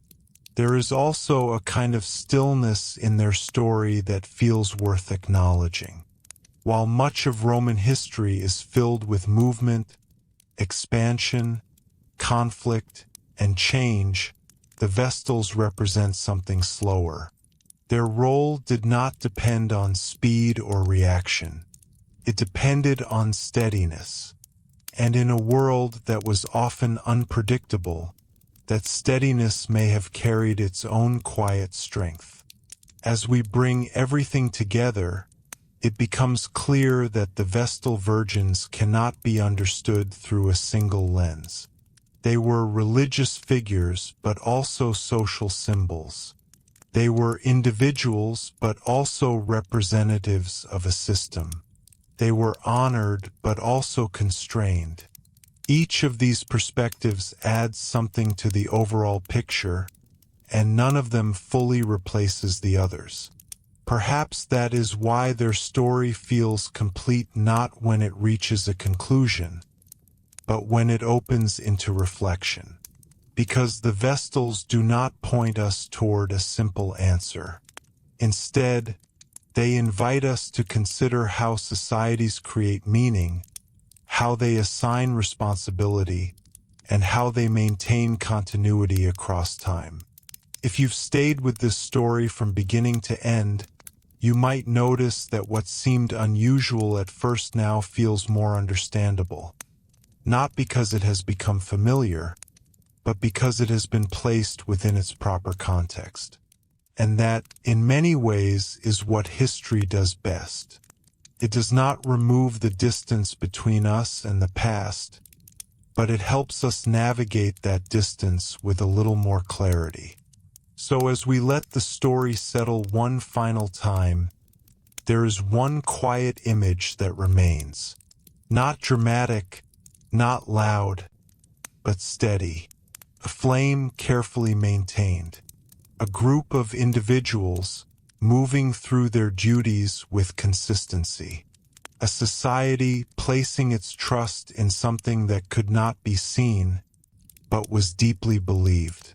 There is also a kind of stillness in their story that feels worth acknowledging. While much of Roman history is filled with movement, expansion, conflict, and change, the Vestals represent something slower. Their role did not depend on speed or reaction. It depended on steadiness. And in a world that was often unpredictable, that steadiness may have carried its own quiet strength. As we bring everything together, it becomes clear that the Vestal Virgins cannot be understood through a single lens. They were religious figures, but also social symbols. They were individuals, but also representatives of a system. They were honored, but also constrained. Each of these perspectives adds something to the overall picture, and none of them fully replaces the others. Perhaps that is why their story feels complete not when it reaches a conclusion, but when it opens into reflection. Because the Vestals do not point us toward a simple answer. Instead, they invite us to consider how societies create meaning, how they assign responsibility, and how they maintain continuity across time. If you've stayed with this story from beginning to end, you might notice that what seemed unusual at first now feels more understandable. Not because it has become familiar, but because it has been placed within its proper context. And that, in many ways, is what history does best. It does not remove the distance between us and the past, but it helps us navigate that distance with a little more clarity. So as we let the story settle one final time, there is one quiet image that remains. Not dramatic, not loud, but steady. A flame carefully maintained. A group of individuals moving through their duties with consistency. A society placing its trust in something that could not be seen, but was deeply believed.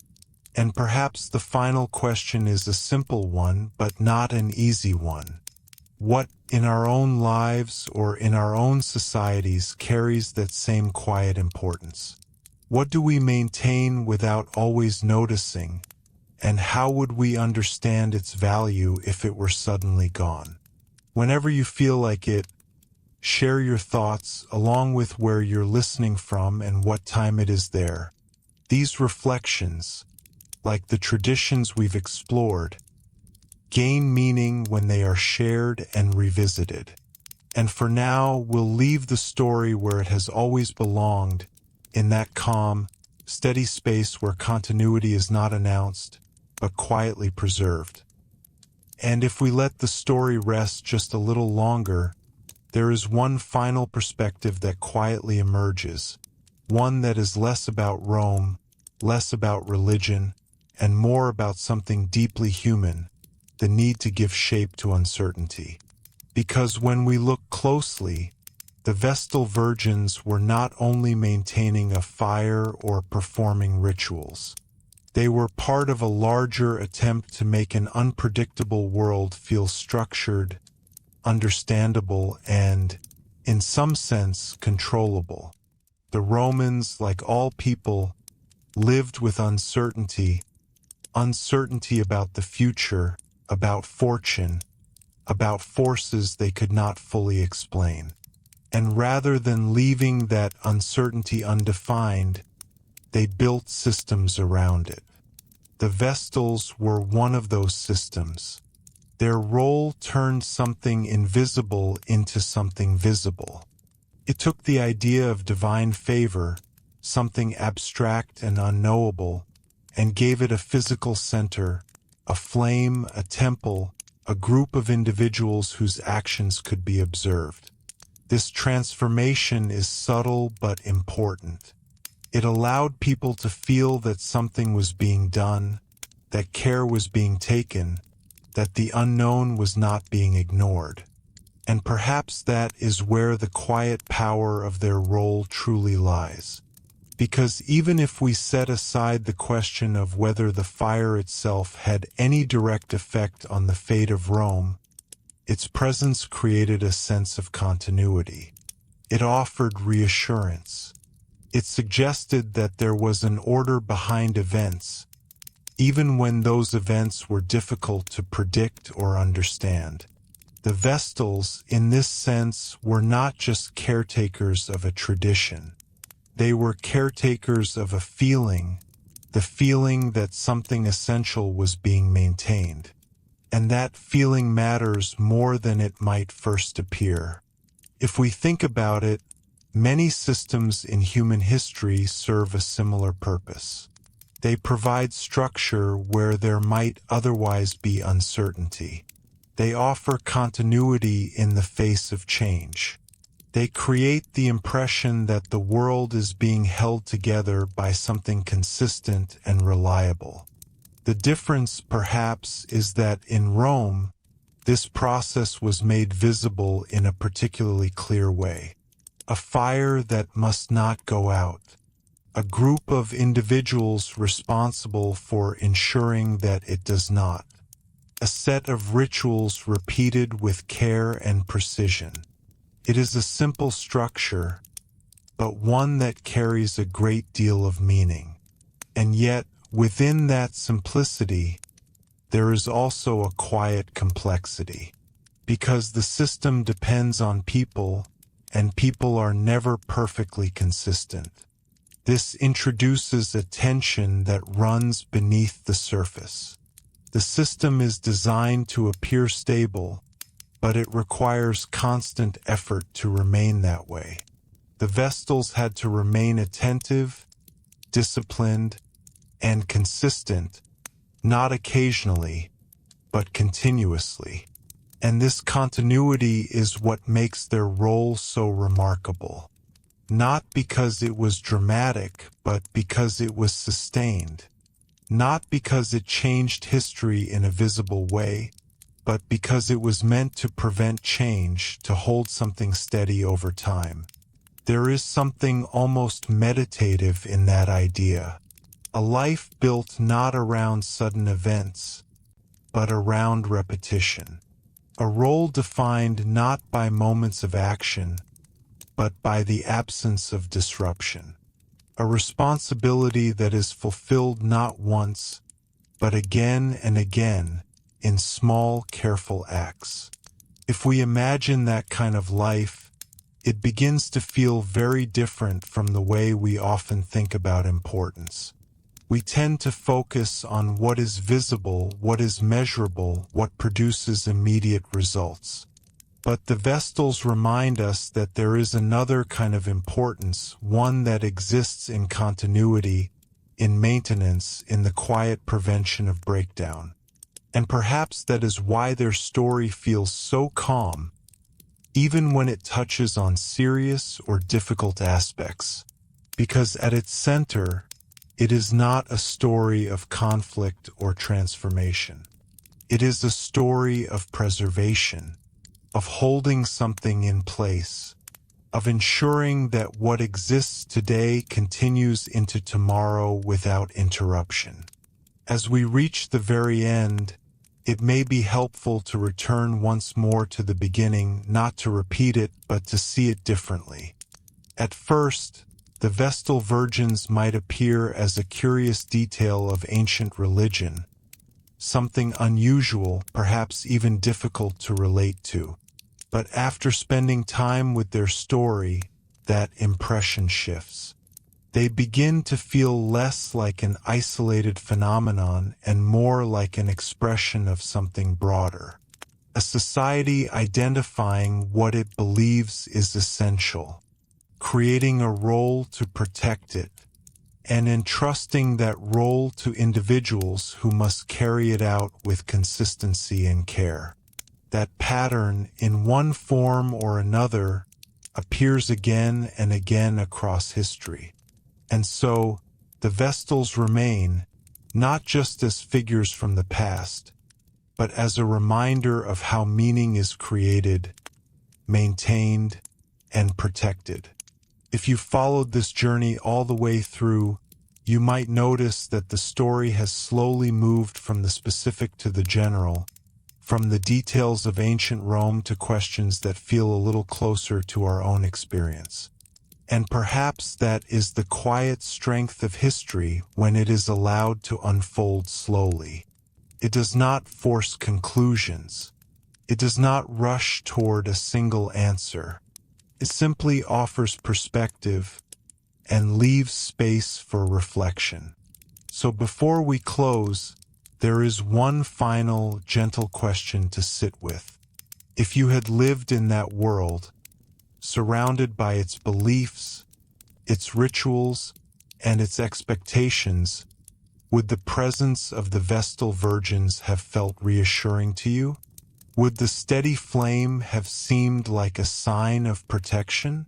And perhaps the final question is a simple one, but not an easy one. What in our own lives or in our own societies carries that same quiet importance? What do we maintain without always noticing? And how would we understand its value if it were suddenly gone? Whenever you feel like it, share your thoughts along with where you're listening from and what time it is there. These reflections, like the traditions we've explored, gain meaning when they are shared and revisited. And for now, we'll leave the story where it has always belonged, in that calm, steady space where continuity is not announced, but quietly preserved. And if we let the story rest just a little longer, there is one final perspective that quietly emerges, one that is less about Rome, less about religion, and more about something deeply human, the need to give shape to uncertainty. Because when we look closely, the Vestal Virgins were not only maintaining a fire or performing rituals. They were part of a larger attempt to make an unpredictable world feel structured, understandable, and, in some sense, controllable. The Romans, like all people, lived with uncertainty about the future, about fortune, about forces they could not fully explain. And rather than leaving that uncertainty undefined, they built systems around it. The Vestals were one of those systems. Their role turned something invisible into something visible. It took the idea of divine favor, something abstract and unknowable, and gave it a physical center, a flame, a temple, a group of individuals whose actions could be observed. This transformation is subtle but important. It allowed people to feel that something was being done, that care was being taken, that the unknown was not being ignored. And perhaps that is where the quiet power of their role truly lies. Because even if we set aside the question of whether the fire itself had any direct effect on the fate of Rome, its presence created a sense of continuity. It offered reassurance. It suggested that there was an order behind events, even when those events were difficult to predict or understand. The Vestals, in this sense, were not just caretakers of a tradition. They were caretakers of a feeling, the feeling that something essential was being maintained. And that feeling matters more than it might first appear. If we think about it, many systems in human history serve a similar purpose. They provide structure where there might otherwise be uncertainty. They offer continuity in the face of change. They create the impression that the world is being held together by something consistent and reliable. The difference, perhaps, is that in Rome, this process was made visible in a particularly clear way. A fire that must not go out. A group of individuals responsible for ensuring that it does not. A set of rituals repeated with care and precision. It is a simple structure, but one that carries a great deal of meaning. And yet, within that simplicity, there is also a quiet complexity. Because the system depends on people, and people are never perfectly consistent. This introduces a tension that runs beneath the surface. The system is designed to appear stable, but it requires constant effort to remain that way. The Vestals had to remain attentive, disciplined, and consistent, not occasionally, but continuously. And this continuity is what makes their role so remarkable. Not because it was dramatic, but because it was sustained. Not because it changed history in a visible way, but because it was meant to prevent change, to hold something steady over time. There is something almost meditative in that idea. A life built not around sudden events, but around repetition. A role defined not by moments of action, but by the absence of disruption. A responsibility that is fulfilled not once, but again and again, in small, careful acts. If we imagine that kind of life, it begins to feel very different from the way we often think about importance. We tend to focus on what is visible, what is measurable, what produces immediate results. But the Vestals remind us that there is another kind of importance, one that exists in continuity, in maintenance, in the quiet prevention of breakdown. And perhaps that is why their story feels so calm, even when it touches on serious or difficult aspects. Because at its center, it is not a story of conflict or transformation. It is a story of preservation, of holding something in place, of ensuring that what exists today continues into tomorrow without interruption. As we reach the very end, it may be helpful to return once more to the beginning, not to repeat it, but to see it differently. At first, the Vestal Virgins might appear as a curious detail of ancient religion, something unusual, perhaps even difficult to relate to. But after spending time with their story, that impression shifts. They begin to feel less like an isolated phenomenon and more like an expression of something broader. a society identifying what it believes is essential, creating a role to protect it, and entrusting that role to individuals who must carry it out with consistency and care. That pattern, in one form or another, appears again and again across history. And so, the Vestals remain, not just as figures from the past, but as a reminder of how meaning is created, maintained, and protected. If you followed this journey all the way through, you might notice that the story has slowly moved from the specific to the general, from the details of ancient Rome to questions that feel a little closer to our own experience. And perhaps that is the quiet strength of history when it is allowed to unfold slowly. It does not force conclusions. It does not rush toward a single answer. It simply offers perspective and leaves space for reflection. So before we close, there is one final, gentle question to sit with. If you had lived in that world, surrounded by its beliefs, its rituals, and its expectations, would the presence of the Vestal Virgins have felt reassuring to you? Would the steady flame have seemed like a sign of protection?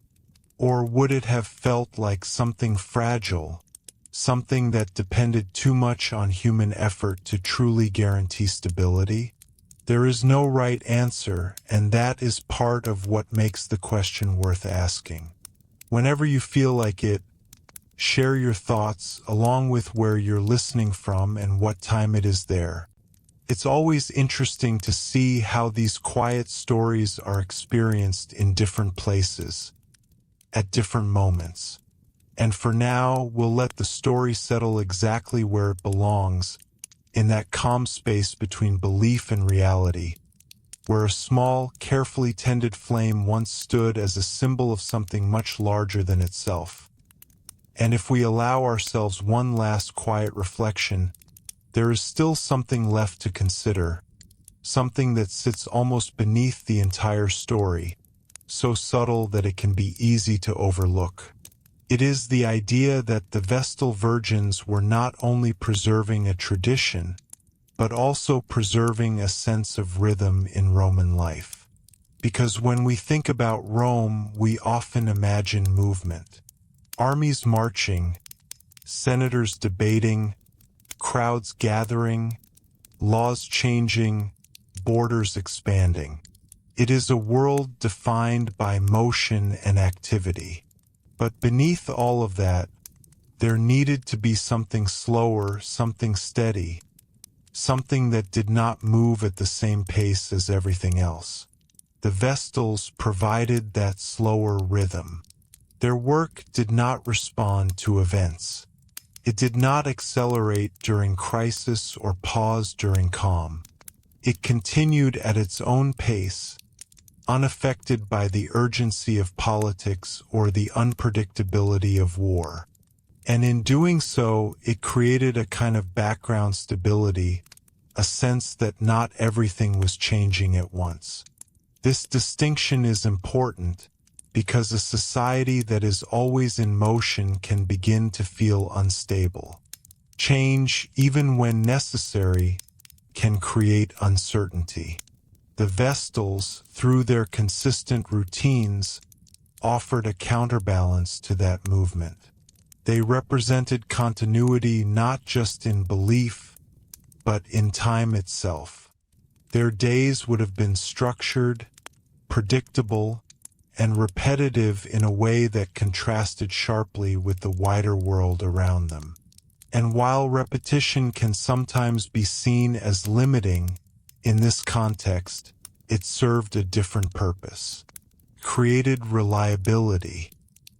Or would it have felt like something fragile, something that depended too much on human effort to truly guarantee stability? There is no right answer, and that is part of what makes the question worth asking. Whenever you feel like it, share your thoughts along with where you're listening from and what time it is there. It's always interesting to see how these quiet stories are experienced in different places, at different moments. And for now, we'll let the story settle exactly where it belongs, in that calm space between belief and reality, where a small, carefully tended flame once stood as a symbol of something much larger than itself. And if we allow ourselves one last quiet reflection, there is still something left to consider, something that sits almost beneath the entire story, so subtle that it can be easy to overlook. It is the idea that the Vestal Virgins were not only preserving a tradition, but also preserving a sense of rhythm in Roman life. Because when we think about Rome, we often imagine movement. Armies marching, senators debating, crowds gathering, laws changing, borders expanding. It is a world defined by motion and activity. But beneath all of that, there needed to be something slower, something steady, something that did not move at the same pace as everything else. The Vestals provided that slower rhythm. Their work did not respond to events. It did not accelerate during crisis or pause during calm. It continued at its own pace, unaffected by the urgency of politics or the unpredictability of war. And in doing so, it created a kind of background stability, a sense that not everything was changing at once. This distinction is important because a society that is always in motion can begin to feel unstable. Change, even when necessary, can create uncertainty. The Vestals, through their consistent routines, offered a counterbalance to that movement. They represented continuity not just in belief, but in time itself. Their days would have been structured, predictable, and repetitive in a way that contrasted sharply with the wider world around them. And while repetition can sometimes be seen as limiting, in this context, it served a different purpose. Created reliability.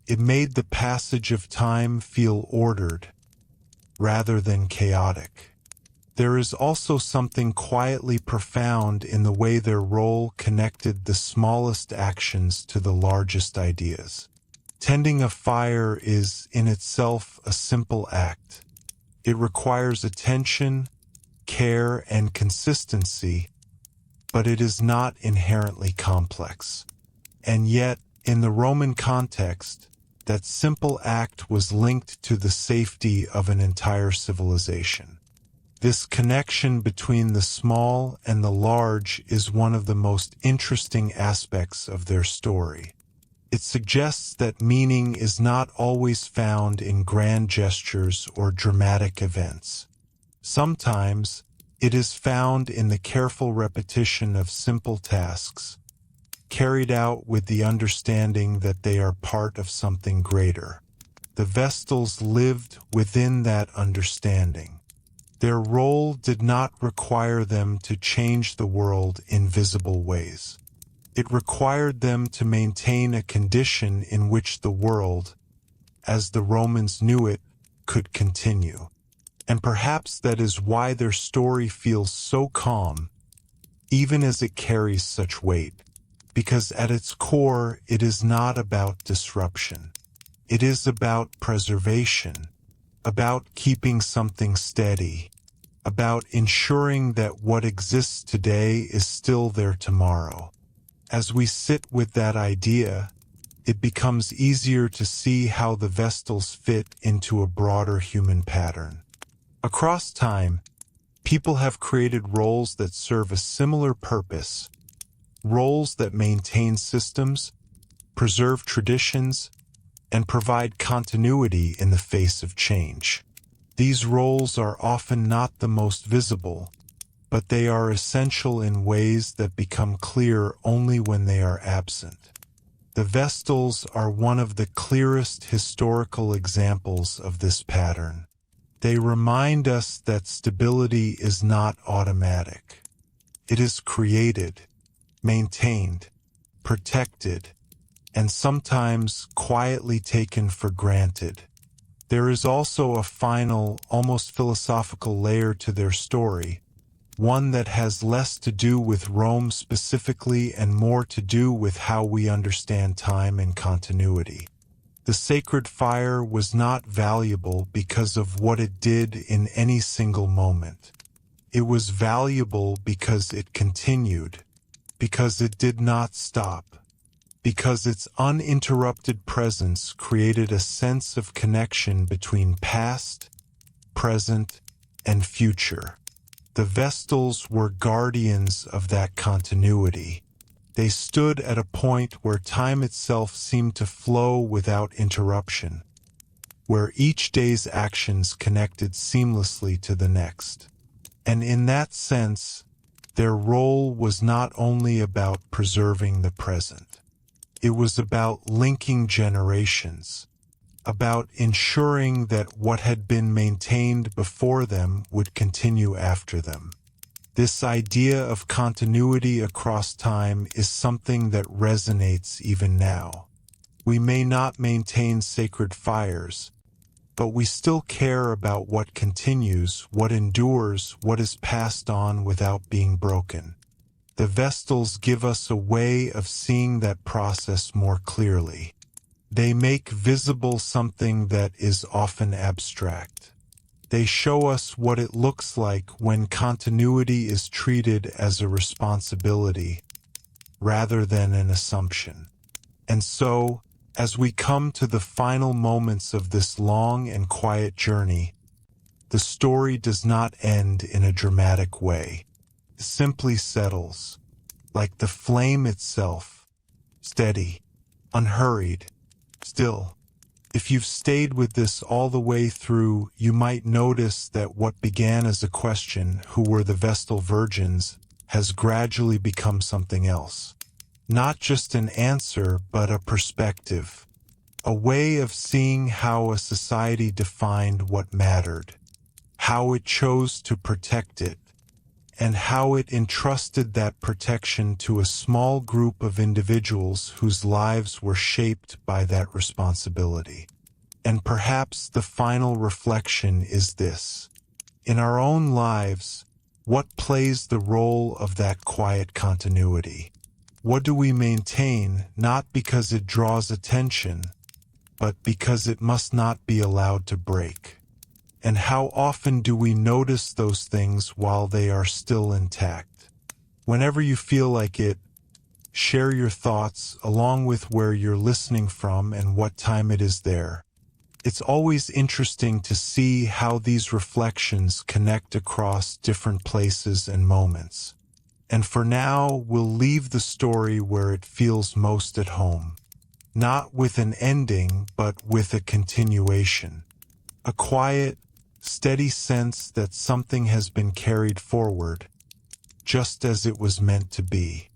It made the passage of time feel ordered, rather than chaotic. There is also something quietly profound in the way their role connected the smallest actions to the largest ideas. Tending a fire is, in itself, a simple act. It requires attention, care, and consistency, but it is not inherently complex. And yet, in the Roman context, that simple act was linked to the safety of an entire civilization. This connection between the small and the large is one of the most interesting aspects of their story. It suggests that meaning is not always found in grand gestures or dramatic events. Sometimes, it is found in the careful repetition of simple tasks, carried out with the understanding that they are part of something greater. The Vestals lived within that understanding. Their role did not require them to change the world in visible ways. It required them to maintain a condition in which the world, as the Romans knew it, could continue. And perhaps that is why their story feels so calm, even as it carries such weight, because at its core it is not about disruption. It is about preservation, about keeping something steady, about ensuring that what exists today is still there tomorrow. As we sit with that idea, it becomes easier to see how the Vestals fit into a broader human pattern. Across time, people have created roles that serve a similar purpose, roles that maintain systems, preserve traditions, and provide continuity in the face of change. These roles are often not the most visible, but they are essential in ways that become clear only when they are absent. The Vestals are one of the clearest historical examples of this pattern. They remind us that stability is not automatic. It is created, maintained, protected, and sometimes quietly taken for granted. There is also a final, almost philosophical layer to their story, one that has less to do with Rome specifically and more to do with how we understand time and continuity. The sacred fire was not valuable because of what it did in any single moment. It was valuable because it continued, because it did not stop, because its uninterrupted presence created a sense of connection between past, present, and future. The Vestals were guardians of that continuity. They stood at a point where time itself seemed to flow without interruption, where each day's actions connected seamlessly to the next. And in that sense, their role was not only about preserving the present. It was about linking generations, about ensuring that what had been maintained before them would continue after them. This idea of continuity across time is something that resonates even now. We may not maintain sacred fires, but we still care about what continues, what endures, what is passed on without being broken. The Vestals give us a way of seeing that process more clearly. They make visible something that is often abstract. They show us what it looks like when continuity is treated as a responsibility rather than an assumption. And so, as we come to the final moments of this long and quiet journey, the story does not end in a dramatic way. It simply settles, like the flame itself, steady, unhurried, still. If you've stayed with this all the way through, you might notice that what began as a question, who were the Vestal Virgins, has gradually become something else. Not just an answer, but a perspective. A way of seeing how a society defined what mattered, how it chose to protect it, and how it entrusted that protection to a small group of individuals whose lives were shaped by that responsibility. And perhaps the final reflection is this. In our own lives, what plays the role of that quiet continuity? What do we maintain, not because it draws attention, but because it must not be allowed to break? And how often do we notice those things while they are still intact? Whenever you feel like it, share your thoughts along with where you're listening from and what time it is there. It's always interesting to see how these reflections connect across different places and moments. And for now, we'll leave the story where it feels most at home. Not with an ending, but with a continuation. A quiet, steady sense that something has been carried forward, just as it was meant to be.